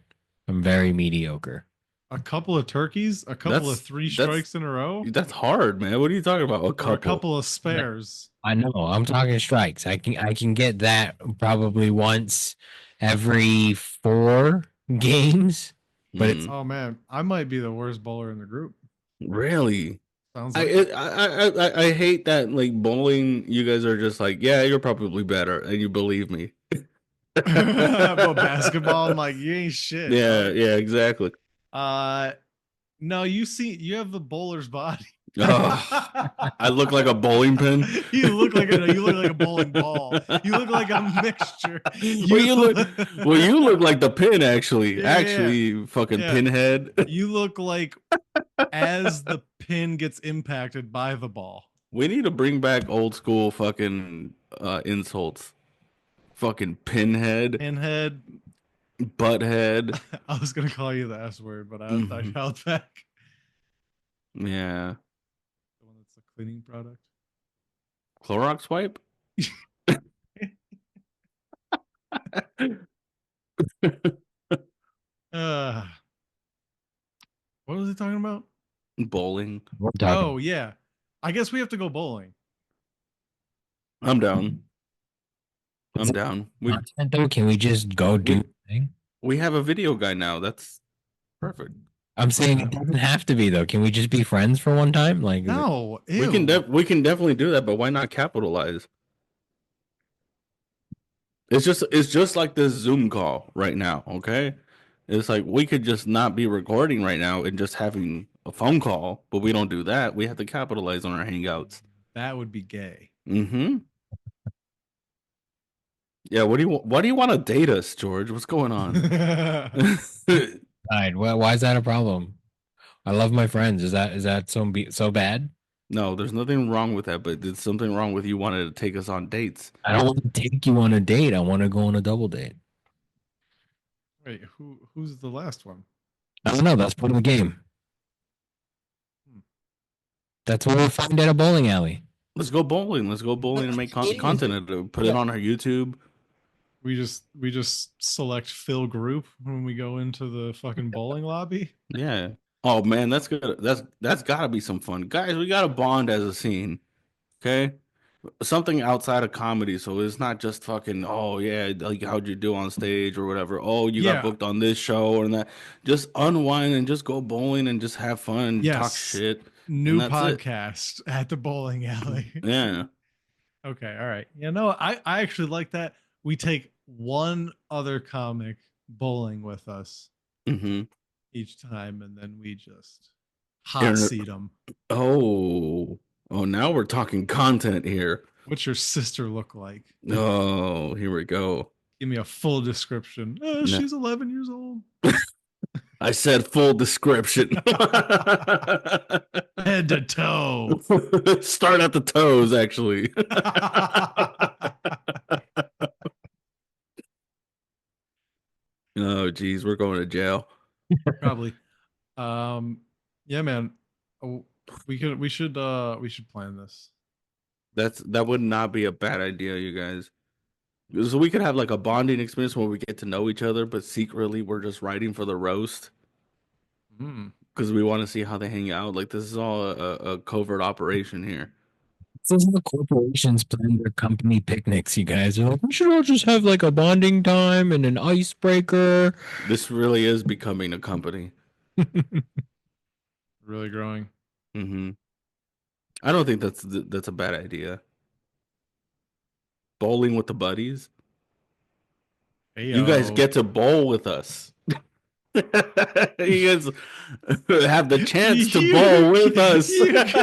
I'm very mediocre. A couple of turkeys, a couple of three That's strikes in a row, that's hard, man. What are you talking about? A or a couple. couple of spares. I know. I'm talking strikes. I can get that probably once every 4 games, but it's Hmm. Oh man, I might be the worst bowler in the group. Really? Sounds I, like it, I hate that like bowling. You guys are just like, yeah, you're probably better, and you believe me. But basketball, I'm like, you ain't shit, Yeah, dog. yeah, exactly. Uh no, you have the bowler's body. Oh, I look like a bowling pin. You look like a bowling ball. You look like a mixture. Well, you look like the pin actually. Yeah, yeah, Actually, fucking yeah. pinhead. You look like as the pin gets impacted by the ball. We need to bring back old school fucking insults. Fucking pinhead, Pinhead. butthead. I was gonna call you the S word, but I Mhm. held back. Yeah. The one that's a cleaning product. Clorox wipe? Uh, what was he talking about? Bowling. we're talking. Oh yeah, I guess we have to go bowling. I'm down. I'm down. Content though, can we just go do the thing? We have a video guy now. That's perfect. I'm saying it doesn't have to be though. Can we just be friends for one time? Like, No, We can ew. we can definitely do that, but why not capitalize? It's just like this Zoom call right now, okay? It's like we could just not be recording right now and just having a phone call, but we don't do that. We have to capitalize on our hangouts. That would be gay. Mm-hmm. Yeah, why do you want to date us, George? What's going on? Fine. Well, why is that a problem? I love my friends. Is that so bad? No, there's nothing wrong with that, but there's something wrong with you wanting to take us on dates. I don't want to take you on a date. I want to go on a double date. Wait, who's the last one? I don't know. That's part of the game. Hmm. That's what we'll find at a bowling alley. Let's go bowling. Let's go bowling and make content out of it. Put it on our YouTube. We just select Phil group when we go into the fucking bowling lobby. Yeah. Oh man, that's good. That's gotta be some fun. Guys, we gotta bond as a scene. Okay? Something outside of comedy, so it's not just fucking, oh yeah, like how'd you do on stage or whatever. Oh, you got Yeah. booked on this show or that. Just unwind and just go bowling and just have fun, talk Yes. shit. New that's it. podcast at the bowling alley. Yeah. Okay, all right. Yeah, no, I actually like that. We take one other comic bowling with us Mm-hmm. each time, and then we just hot Inter- seat them. Oh. Oh, now we're talking content here. What's your sister look like? Oh, here we go. Give me a full description. No. She's 11 years old. I said full description. Head to toe. Start at the toes, actually. Oh, geez, we're going to jail. Probably. Yeah, man. Oh, we should plan this. That would not be a bad idea, you guys. So we could have like a bonding experience where we get to know each other, but secretly we're just writing for the roast Hmm. because we want to see how they hang out. Like this is all a covert operation here. This is the corporations plan their company picnics, you guys. They're like, we should all just have like a bonding time and an icebreaker. This really is becoming a company. Really growing. Hmm. I don't think that's a bad idea. Bowling with the buddies. You guys Heyo. get to bowl with us. You guys have the chance to bowl with us. You get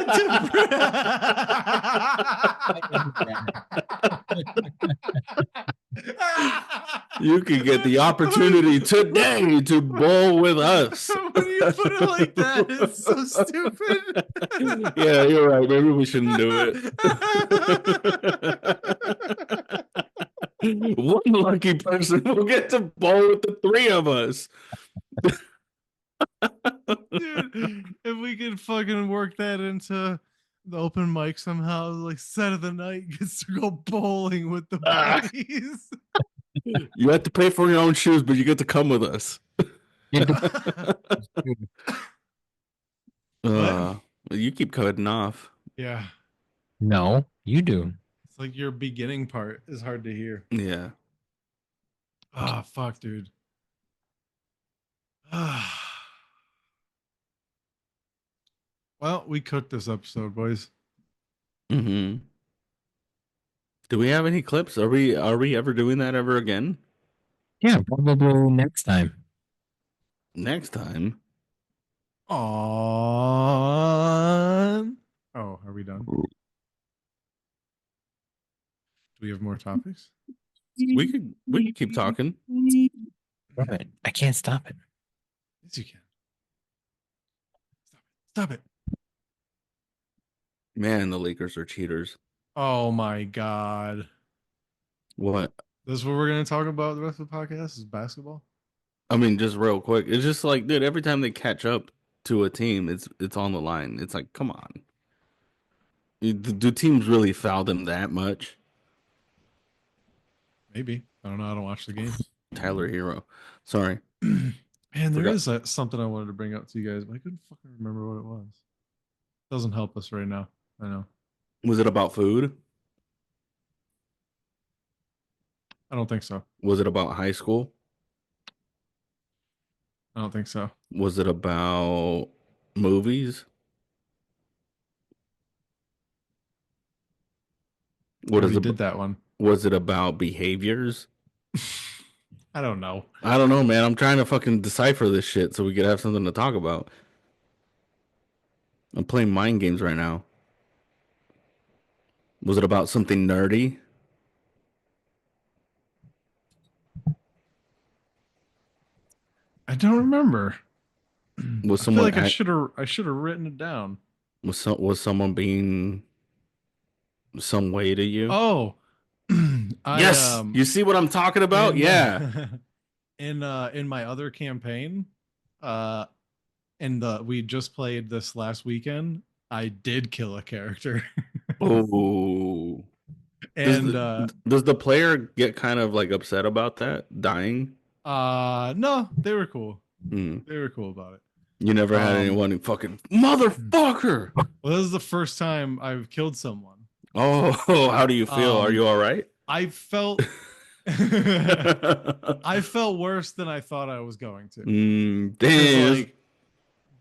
You can get the opportunity today to bowl with us. When you put it like that, it's so stupid. Yeah, you're right. Maybe we shouldn't do it. One lucky person will get to bowl with the three of us. Dude, if we could fucking work that into the open mic somehow, like set of the night gets to go bowling with the buddies. You have to pay for your own shoes, but you get to come with us. You keep cutting off. Yeah. No, you do. It's like your beginning part is hard to hear. Yeah. Ah, fuck, dude. Well, we cooked this episode, boys. Mm-hmm. Do we have any clips? Are we ever doing that ever again? Yeah, probably next time. Next time. On. Oh, are we done? Do we have more topics? We could keep talking. Right. I can't stop it. Yes, you can. Stop it. Man, the Lakers are cheaters. Oh my god. What? This is what we're gonna talk about the rest of the podcast is basketball. I mean, just real quick. It's just like, dude, every time they catch up to a team, it's on the line. It's like, come on. Do teams really foul them that much? Maybe. I don't know. I don't watch the games. Tyler Hero. Sorry. Man, there Forgot. is something I wanted to bring up to you guys, but I couldn't fucking remember what it was. Doesn't help us right now. I know. Was it about food? I don't think so. Was it about high school? I don't think so. Was it about movies? What is We it? did that one. Was it about behaviors? I don't know. I don't know, man. I'm trying to fucking decipher this shit so we could have something to talk about. I'm playing mind games right now. Was it about something nerdy? I don't remember. Was I feel someone like I should have written it down. was someone being some way to you? Oh, Yes, you see what I'm talking about? Yeah. In my other campaign, we just played this last weekend. I did kill a character. Oh. And does the player get kind of like upset about that dying? no, they were cool. Hmm. They were cool about it. You never had anyone who fucking motherfucker. Well, this is the first time I've killed someone. Oh, how do you feel? Are you all right? I felt I felt worse than I thought I was going to. 'Cause, Damn. like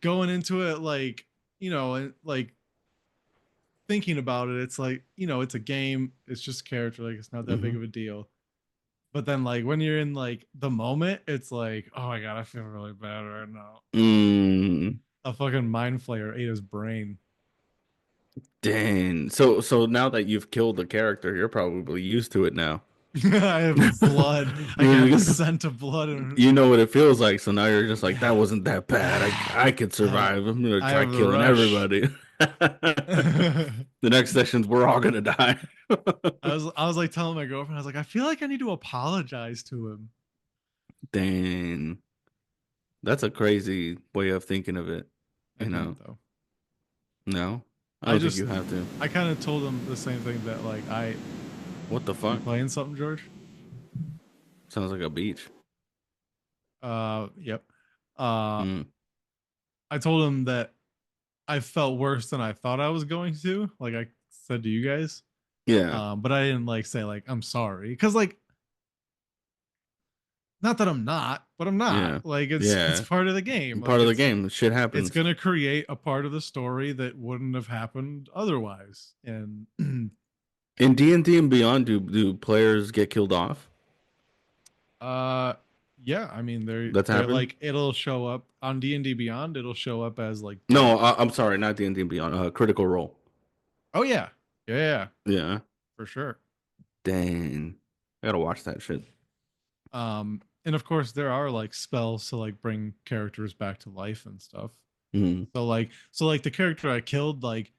going into it, like, you know, and like thinking about it, it's like, you know, it's a game, it's just a character, like it's not that big of a deal. But then like when you're in like the moment, it's like, oh my god, I feel really bad right now. A fucking mind flayer ate his brain. Dang. So now that you've killed the character, you're probably used to it now. I have blood. I got the scent of blood. And You know what it feels like, so now you're just like, that wasn't that bad. I could survive. I'm gonna I try have the killing rush. everybody. The next sessions, we're all gonna die. I was like telling my girlfriend, I was like, I feel like I need to apologize to him. Dang, that's a crazy way of thinking of it. I You know, don't though. no, I I don't think just you have to. I kind of told him the same thing that like What the you fuck? playing something, George? Sounds like a beach. Yep. Uh Mm. I told him that I felt worse than I thought I was going to, like I said to you guys. Yeah, But I didn't like say like I'm sorry because like not that I'm not, but I'm yeah, not. Like it's yeah. part of the game. Part Like of the game. Shit it's happens. gonna create a part of the story that wouldn't have happened otherwise. And In D&D and Beyond, do players get killed off? uh yeah, I mean That's they're happened. like it'll show up on D&D Beyond, it'll show up as like No, I'm sorry, not D&D and Beyond. Critical Role. oh yeah. Yeah, yeah, Yeah. for sure. Dang. I gotta watch that shit. And of course there are like spells to like bring characters back to life and stuff. Mm. So like the character I killed, like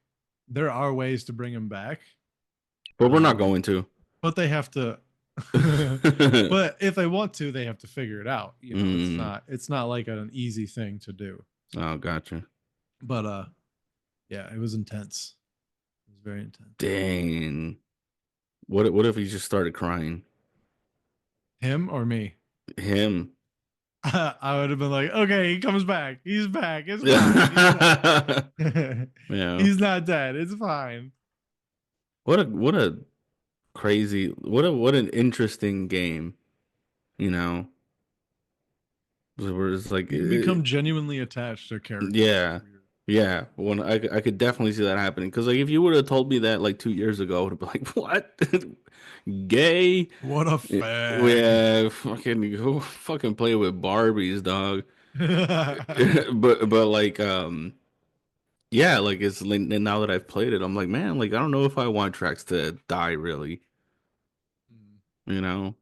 there are ways to bring him back. But we're not Um, going to. but they have to Mm. but if they want to, they have to figure it out. You know, it's not like an easy thing to do. Oh, gotcha. But yeah, it was intense. It was very intense. Dang. What if he just started crying? Him or me? Him. I would have been like, okay, he comes back. He's back. It's fine. Yeah. He's not dead. It's fine. What a crazy what an interesting game, you know. Where it's like You can become genuinely attached to characters. yeah. Yeah, when I could definitely see that happening because like if you would have told me that like 2 years ago, I would have been like, "What? Gay? What a fag. Yeah, fucking go fucking play with Barbies, dog." But like yeah, like it's like now that I've played it, I'm like, man, like I don't know if I want Trax to die really, you know?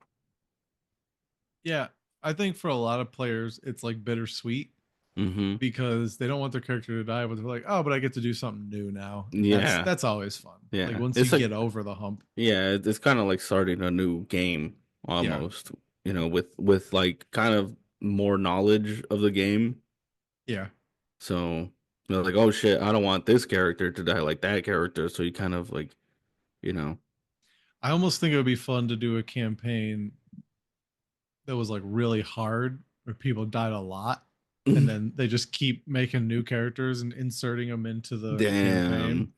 Yeah, I think for a lot of players, it's like bittersweet Mm-hmm. because they don't want their character to die, but they're like, oh, but I get to do something new now. And that's Yeah, that's always fun. Like yeah. once you It's like get over the hump. yeah, it's kind of like starting a new game Yeah. almost, you know, with like kind of more knowledge of the game. Yeah. So they're like, oh shit, I don't want this character to die like that character. So you kind of like, you know, I almost think it would be fun to do a campaign that was like really hard where people died a lot. And then they just keep making new characters and inserting them into the campaign.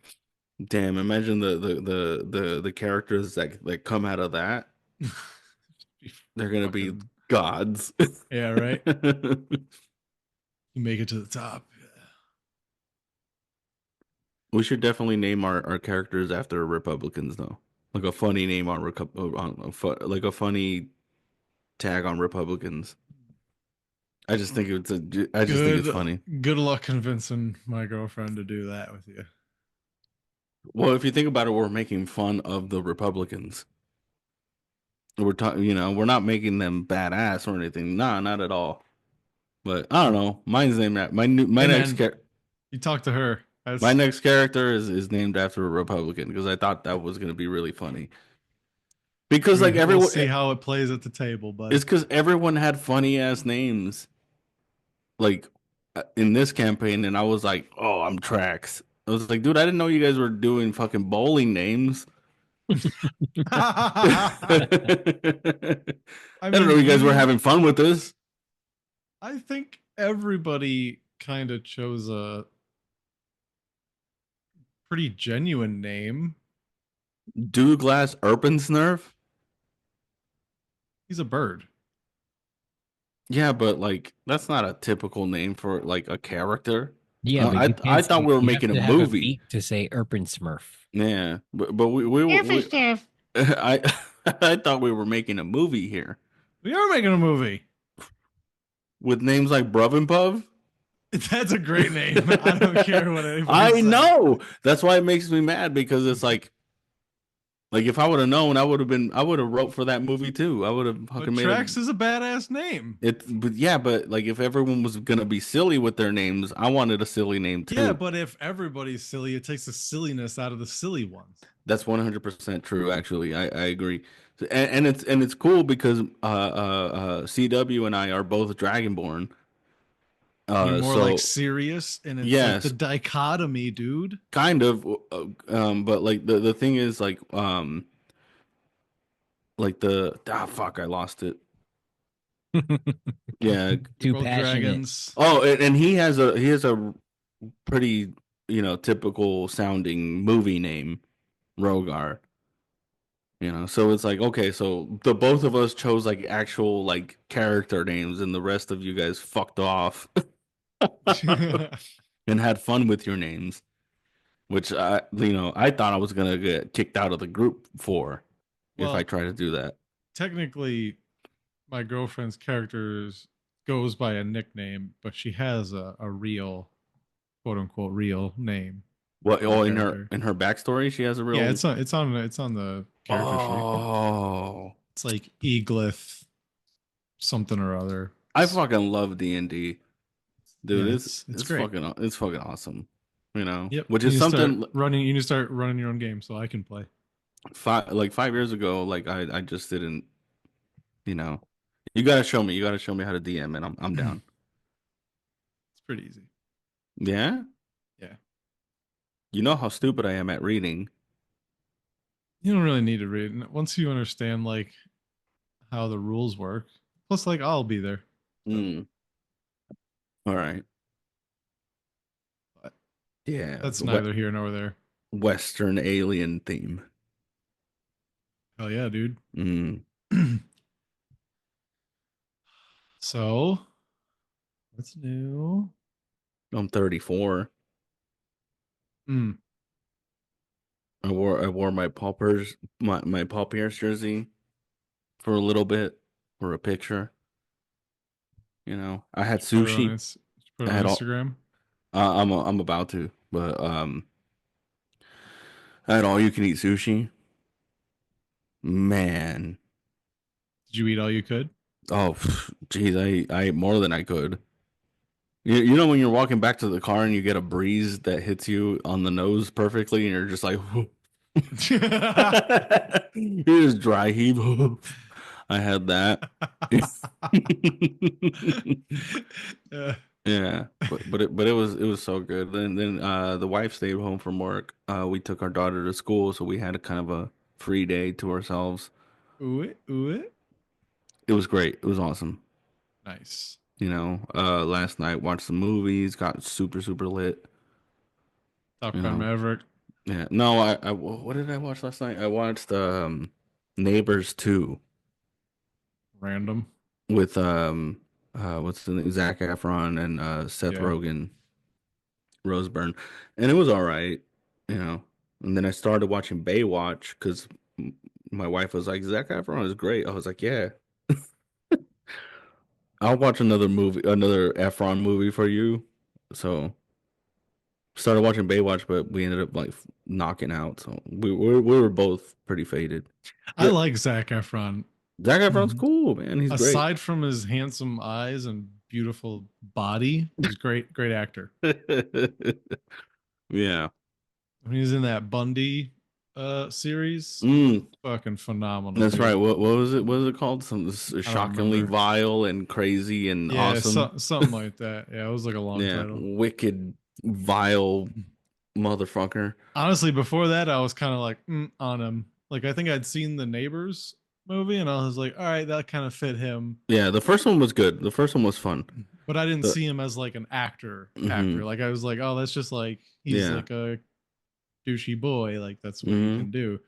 Damn, imagine the characters that come out of that. They're gonna be gods. Yeah, right. You make it to the top. We should definitely name our characters after Republicans though. Like a funny name on like a funny tag on Republicans. I just think I just think it's funny. Good luck convincing my girlfriend to do that with you. Well, if you think about it, we're making fun of the Republicans. We're talking, you know, we're not making them badass or anything. Nah, not at all. But I don't know. Mine's named my next character. You talk to her. My next character is named after a Republican because I thought that was going to be really funny. Because like everyone, we'll see how it plays at the table, but it's because everyone had funny ass names. Like in this campaign, and I was like, "Oh, I'm Trax." I was like, "Dude, I didn't know you guys were doing fucking bowling names." I don't know you guys were having fun with this. I think everybody kind of chose a pretty genuine name. Douglas Urbansnerf? He's a bird. Yeah, but like that's not a typical name for like a character. Yeah, but I thought we were making a movie to say Urban Smurf. Yeah, but we I thought we were making a movie here. We are making a movie with names like Bruv and Puv. That's a great name. I don't care what anybody I says. know. That's why it makes me mad because it's like Like if I would have known, I would have wrote for that movie too. I would have But fucking made a Trax is a badass name. but yeah, but like if everyone was gonna be silly with their names, I wanted a silly name Yeah, too. but if everybody's silly, it takes the silliness out of the silly ones. That's 100% true. Actually, I agree, and it's cool because CW and I are both Dragonborn. You're more like So serious, and it's like the yes, dichotomy, dude. kind of. But like the thing is like the fuck, I lost it. Yeah. We're Too both passionate. dragons. Oh, and he has a pretty typical sounding movie name, Rogar. So it's like, okay, so the both of us chose like actual like character names, and the rest of you guys fucked off and had fun with your names, which I thought I was gonna get kicked out of the group for if I Well, try to do that. technically, my girlfriend's character goes by a nickname, but she has a real, quote unquote, real name What? for her Oh, character. in her backstory, she has a Yeah, real. it's on the character sheet. Oh, It's like Eglith something or other. I fucking love D&D, dude. Yeah, It's it's it's great. fucking awesome. Yep. Which You is need to start something running. You need to start running your own game so I can play. 5 years ago, like I just didn't. You know, you gotta show me. You gotta show me how to DM, and I'm down. It's pretty easy. Yeah, Yeah. you know how stupid I am at reading. You don't really need to read. Once you understand like how the rules work. Plus, like I'll be there. So, Mm. All right. but Yeah, that's the neither here nor there. Western alien theme. Hell yeah, dude. Mm. So, what's new? I'm 34. Mm. I wore my Paul Pierce jersey for a little bit for a picture. I had Put it on sushi. put it I on had all. Instagram. I'm about to, but I had all you can eat sushi. Man, Did you eat all you could? oh, jeez, I ate more than I could. You know when you're walking back to the car and you get a breeze that hits you on the nose perfectly, and you're just like, you just dry heave. I had that. Uh, Yeah, but it was so good. Then the wife stayed home from work. We took our daughter to school, so we had a kind of a free day to ourselves. ooh it, ooh it. It was great. It was awesome. Nice. Last night watched some movies, got super super lit. Top You Gun know, Maverick. yeah. No, what did I watch last night? I watched Neighbors 2 Random. with what's the name? Zac Efron and Seth Yeah. Rogen, Roseburn, and it was all right. You know, and then I started watching Baywatch because my wife was like, Zac Efron is great. I was like, yeah, I'll watch another Efron movie for you. So started watching Baywatch, but we ended up like knocking out. So we were both pretty faded. I Yeah, like Zac Efron. Zac Efron's cool, man. He's great. Aside from his handsome eyes and beautiful body, he's great actor. Yeah. When he's in that Bundy series, Mm, fucking phenomenal, that's right. dude. What was it? What was it called? Some I don't shockingly remember. vile and crazy and Yeah, awesome. something like that. Yeah, it was like a long Yeah, title. wicked, vile motherfucker. Honestly, before that, I was kind of like on him. Like I think I'd seen the Neighbors movie, and I was like, all right, that kind of fit him. Yeah, the first one was good. The first one was fun. But I didn't The, see him as like an actor. hmm Like I was like, oh, that's just like he's Yeah. like a douchey boy. Like that's what he hmm can do.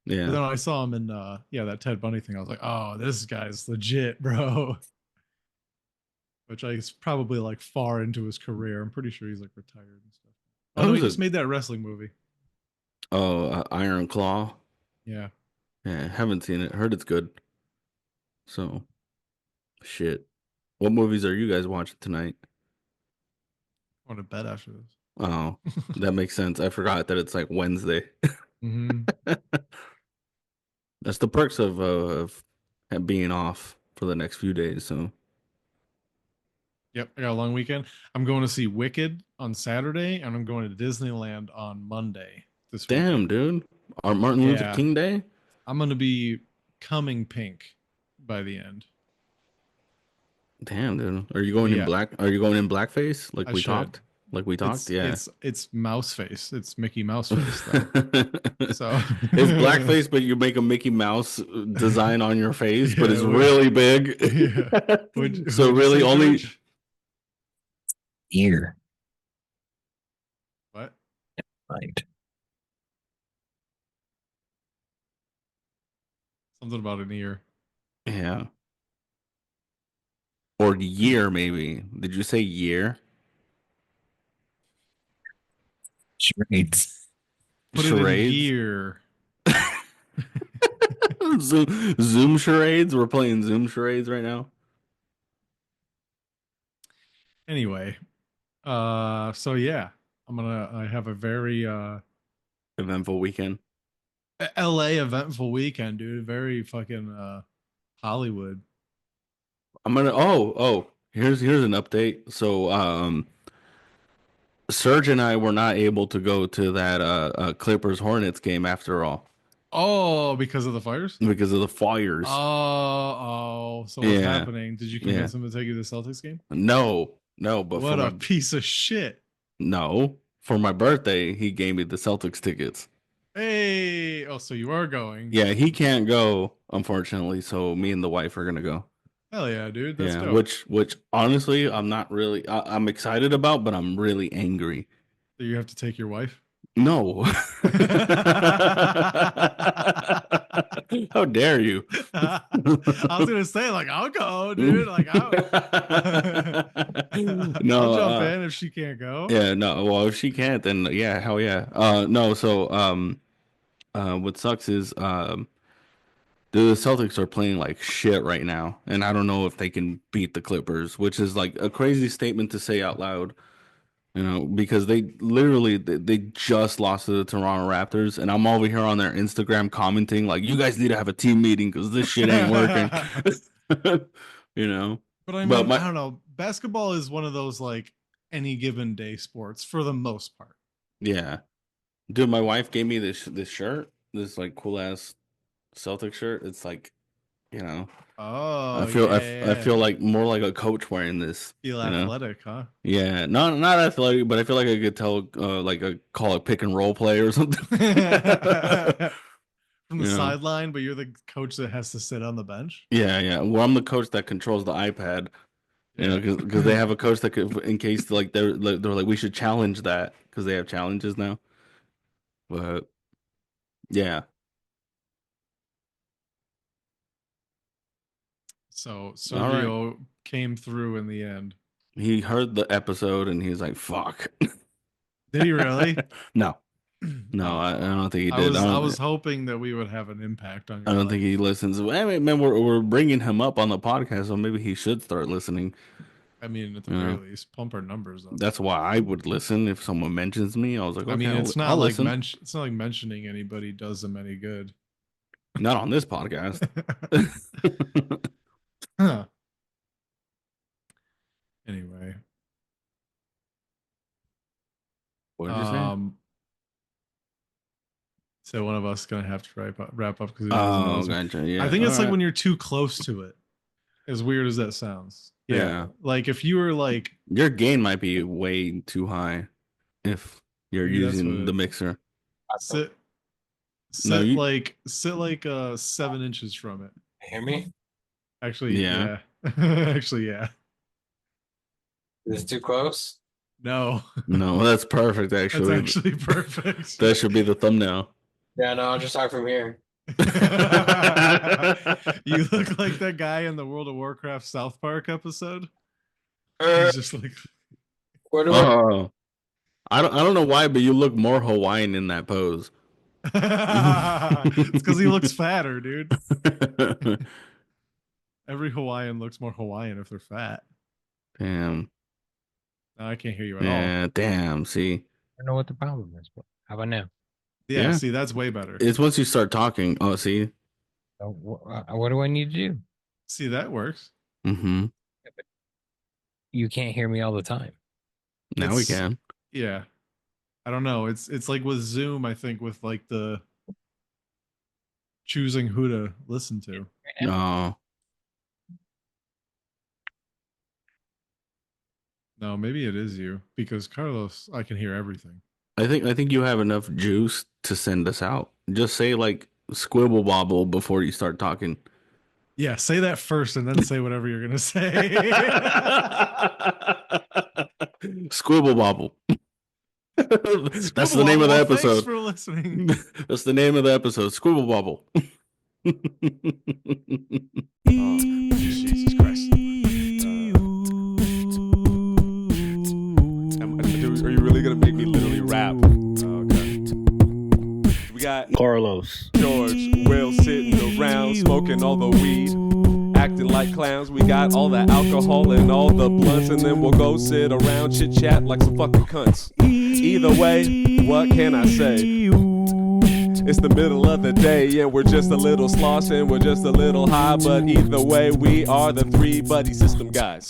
But Yeah. then when I saw him in that Ted Bundy thing, I was like, oh, this guy's legit, bro. Which I is probably like far into his career. I'm pretty sure he's like retired and stuff. Oh That no, he was a just made that wrestling movie. Iron Claw. Yeah. Yeah, haven't seen it. Heard it's good. So, shit. What movies are you guys watching tonight? I want to bet after this. Oh, that makes sense. I forgot that it's like Wednesday. Mm-hmm. That's the perks of being off for the next few days. So Yep, I got a long weekend. I'm going to see Wicked on Saturday, and I'm going to Disneyland on Monday this damn, weekend. dude. Our Martin Luther Yeah, King Day. I'm going to be coming pink by the end. Damn, dude. Are you going in Yeah, black? Are you going in blackface like I we should. talked? Like we talked? Yeah. It's mouse face. It's Mickey Mouse face though. So It's blackface, but you make a Mickey Mouse design on your face, but it's yeah, really big. yeah. So Would you really say, only George? Ear. What? Right. Something about an ear. yeah. Or year maybe. Did you say year? Charades. Put it in Charades? gear. Zoom charades? We're playing Zoom charades right now. Anyway, so yeah, I have a very Eventful weekend. LA eventful weekend, dude. Very fucking Hollywood. I'm gonna here's an update. So Serge and I were not able to go to that Clippers Hornets game after all Oh, because of the fires? because of the fires. So what's Yeah, happening? Did you yeah. convince him to take you to the Celtics game? No, but What a piece of shit. for my birthday, he gave me the Celtics tickets. Hey, oh, so you are going. Yeah, he can't go, unfortunately, so me and the wife are gonna go. Hell yeah, dude. That's Yeah, dope. which honestly, I'm not really. I'm excited about, but I'm really angry. So you have to take your wife? No. How dare you? I was gonna say, like, I'll go, dude. Like, I'll No, jump in if she can't go. yeah, no. Well, if she can't, then yeah, hell yeah. No. So, what sucks is, the Celtics are playing like shit right now, and I don't know if they can beat the Clippers, which is like a crazy statement to say out loud. You know, because they just lost to the Toronto Raptors, and I'm over here on their Instagram commenting like, "You guys need to have a team meeting because this shit ain't working." You know, But I but mean, my I don't know. Basketball is one of those like any given day sports for the most part. yeah, dude, my wife gave me this shirt, this like cool ass Celtic shirt. It's like, you know, Oh yeah, I yeah. feel like more like a coach wearing this. Feel You know, athletic, huh? yeah, not athletic, but I feel like I could tell like a call it pick and roll play or something. From the You know. sideline, but you're the coach that has to sit on the bench. Yeah, yeah. Well, I'm the coach that controls the iPad. You know, Yeah. because they have a coach that could, in case like they're like we should challenge that because they have challenges now. But yeah, So all right. Sergio came through in the end. He heard the episode and he's like, "Fuck." Did he really? No, no, Oh, I don't think he I did. was I was hoping that we would have an impact on I your don't think life. he listens. I mean, man, we're bringing him up on the podcast, so maybe he should start listening. I mean, at the You very know, least, pump our numbers up. that's why I would listen if someone mentions me. I was like, I okay, mean, it's I'll not like listen. it's not like mentioning anybody does them any good. Not on this podcast. Huh. Anyway, What did you say? so one of us is gonna have to wrap up because he doesn't know Oh, this one. gotcha. Yeah. I think it's all like right. when you're too close to it. As weird as that sounds. Yeah. Like if you were like Your gain might be way too high if you're maybe that's using what the it, mixer. sit No, you. sit like 7 inches from it. Hear me? Actually, Yeah. yeah. Actually, yeah. Is it too close? No. No, that's perfect. That's Actually, actually perfect. that should be the thumbnail. Yeah, no, I'll just talk from here. You look like that guy in the World of Warcraft South Park episode. Uh, He's just like where do I? Oh, I don't know why, but you look more Hawaiian in that pose. it's because he looks fatter, dude. Every Hawaiian looks more Hawaiian if they're fat. Damn. No, I can't hear you at all. Yeah. Damn. See. I don't know what the problem is, but how about now? Yeah, Yeah. see, that's way better. It's once you start talking. Oh, see. So what do I need to do? See, that works. Mm-hmm. You can't hear me all the time. Now we It's- can. Yeah. I don't know. It's like with Zoom, I think, with like the choosing who to listen to. Oh, No, maybe it is you because Carlos, I can hear everything. I think you have enough juice to send us out. Just say like Squibblebobble before you start talking. Yeah, say that first and then say whatever you're gonna say. Squibblebobble. That's the name of the Well, episode. Thanks for listening. That's the name of the episode. Squibblebobble. Jesus Christ. Are you really gonna make me literally rap? Okay. We got Carlos. George, Will sitting around smoking all the weed, acting like clowns. We got all the alcohol and all the blunts, and then we'll go sit around chit chat like some fucking cunts. Either way, what can I say? It's the middle of the day and we're just a little slosh and we're just a little high, but either way we are the three buddy system guys.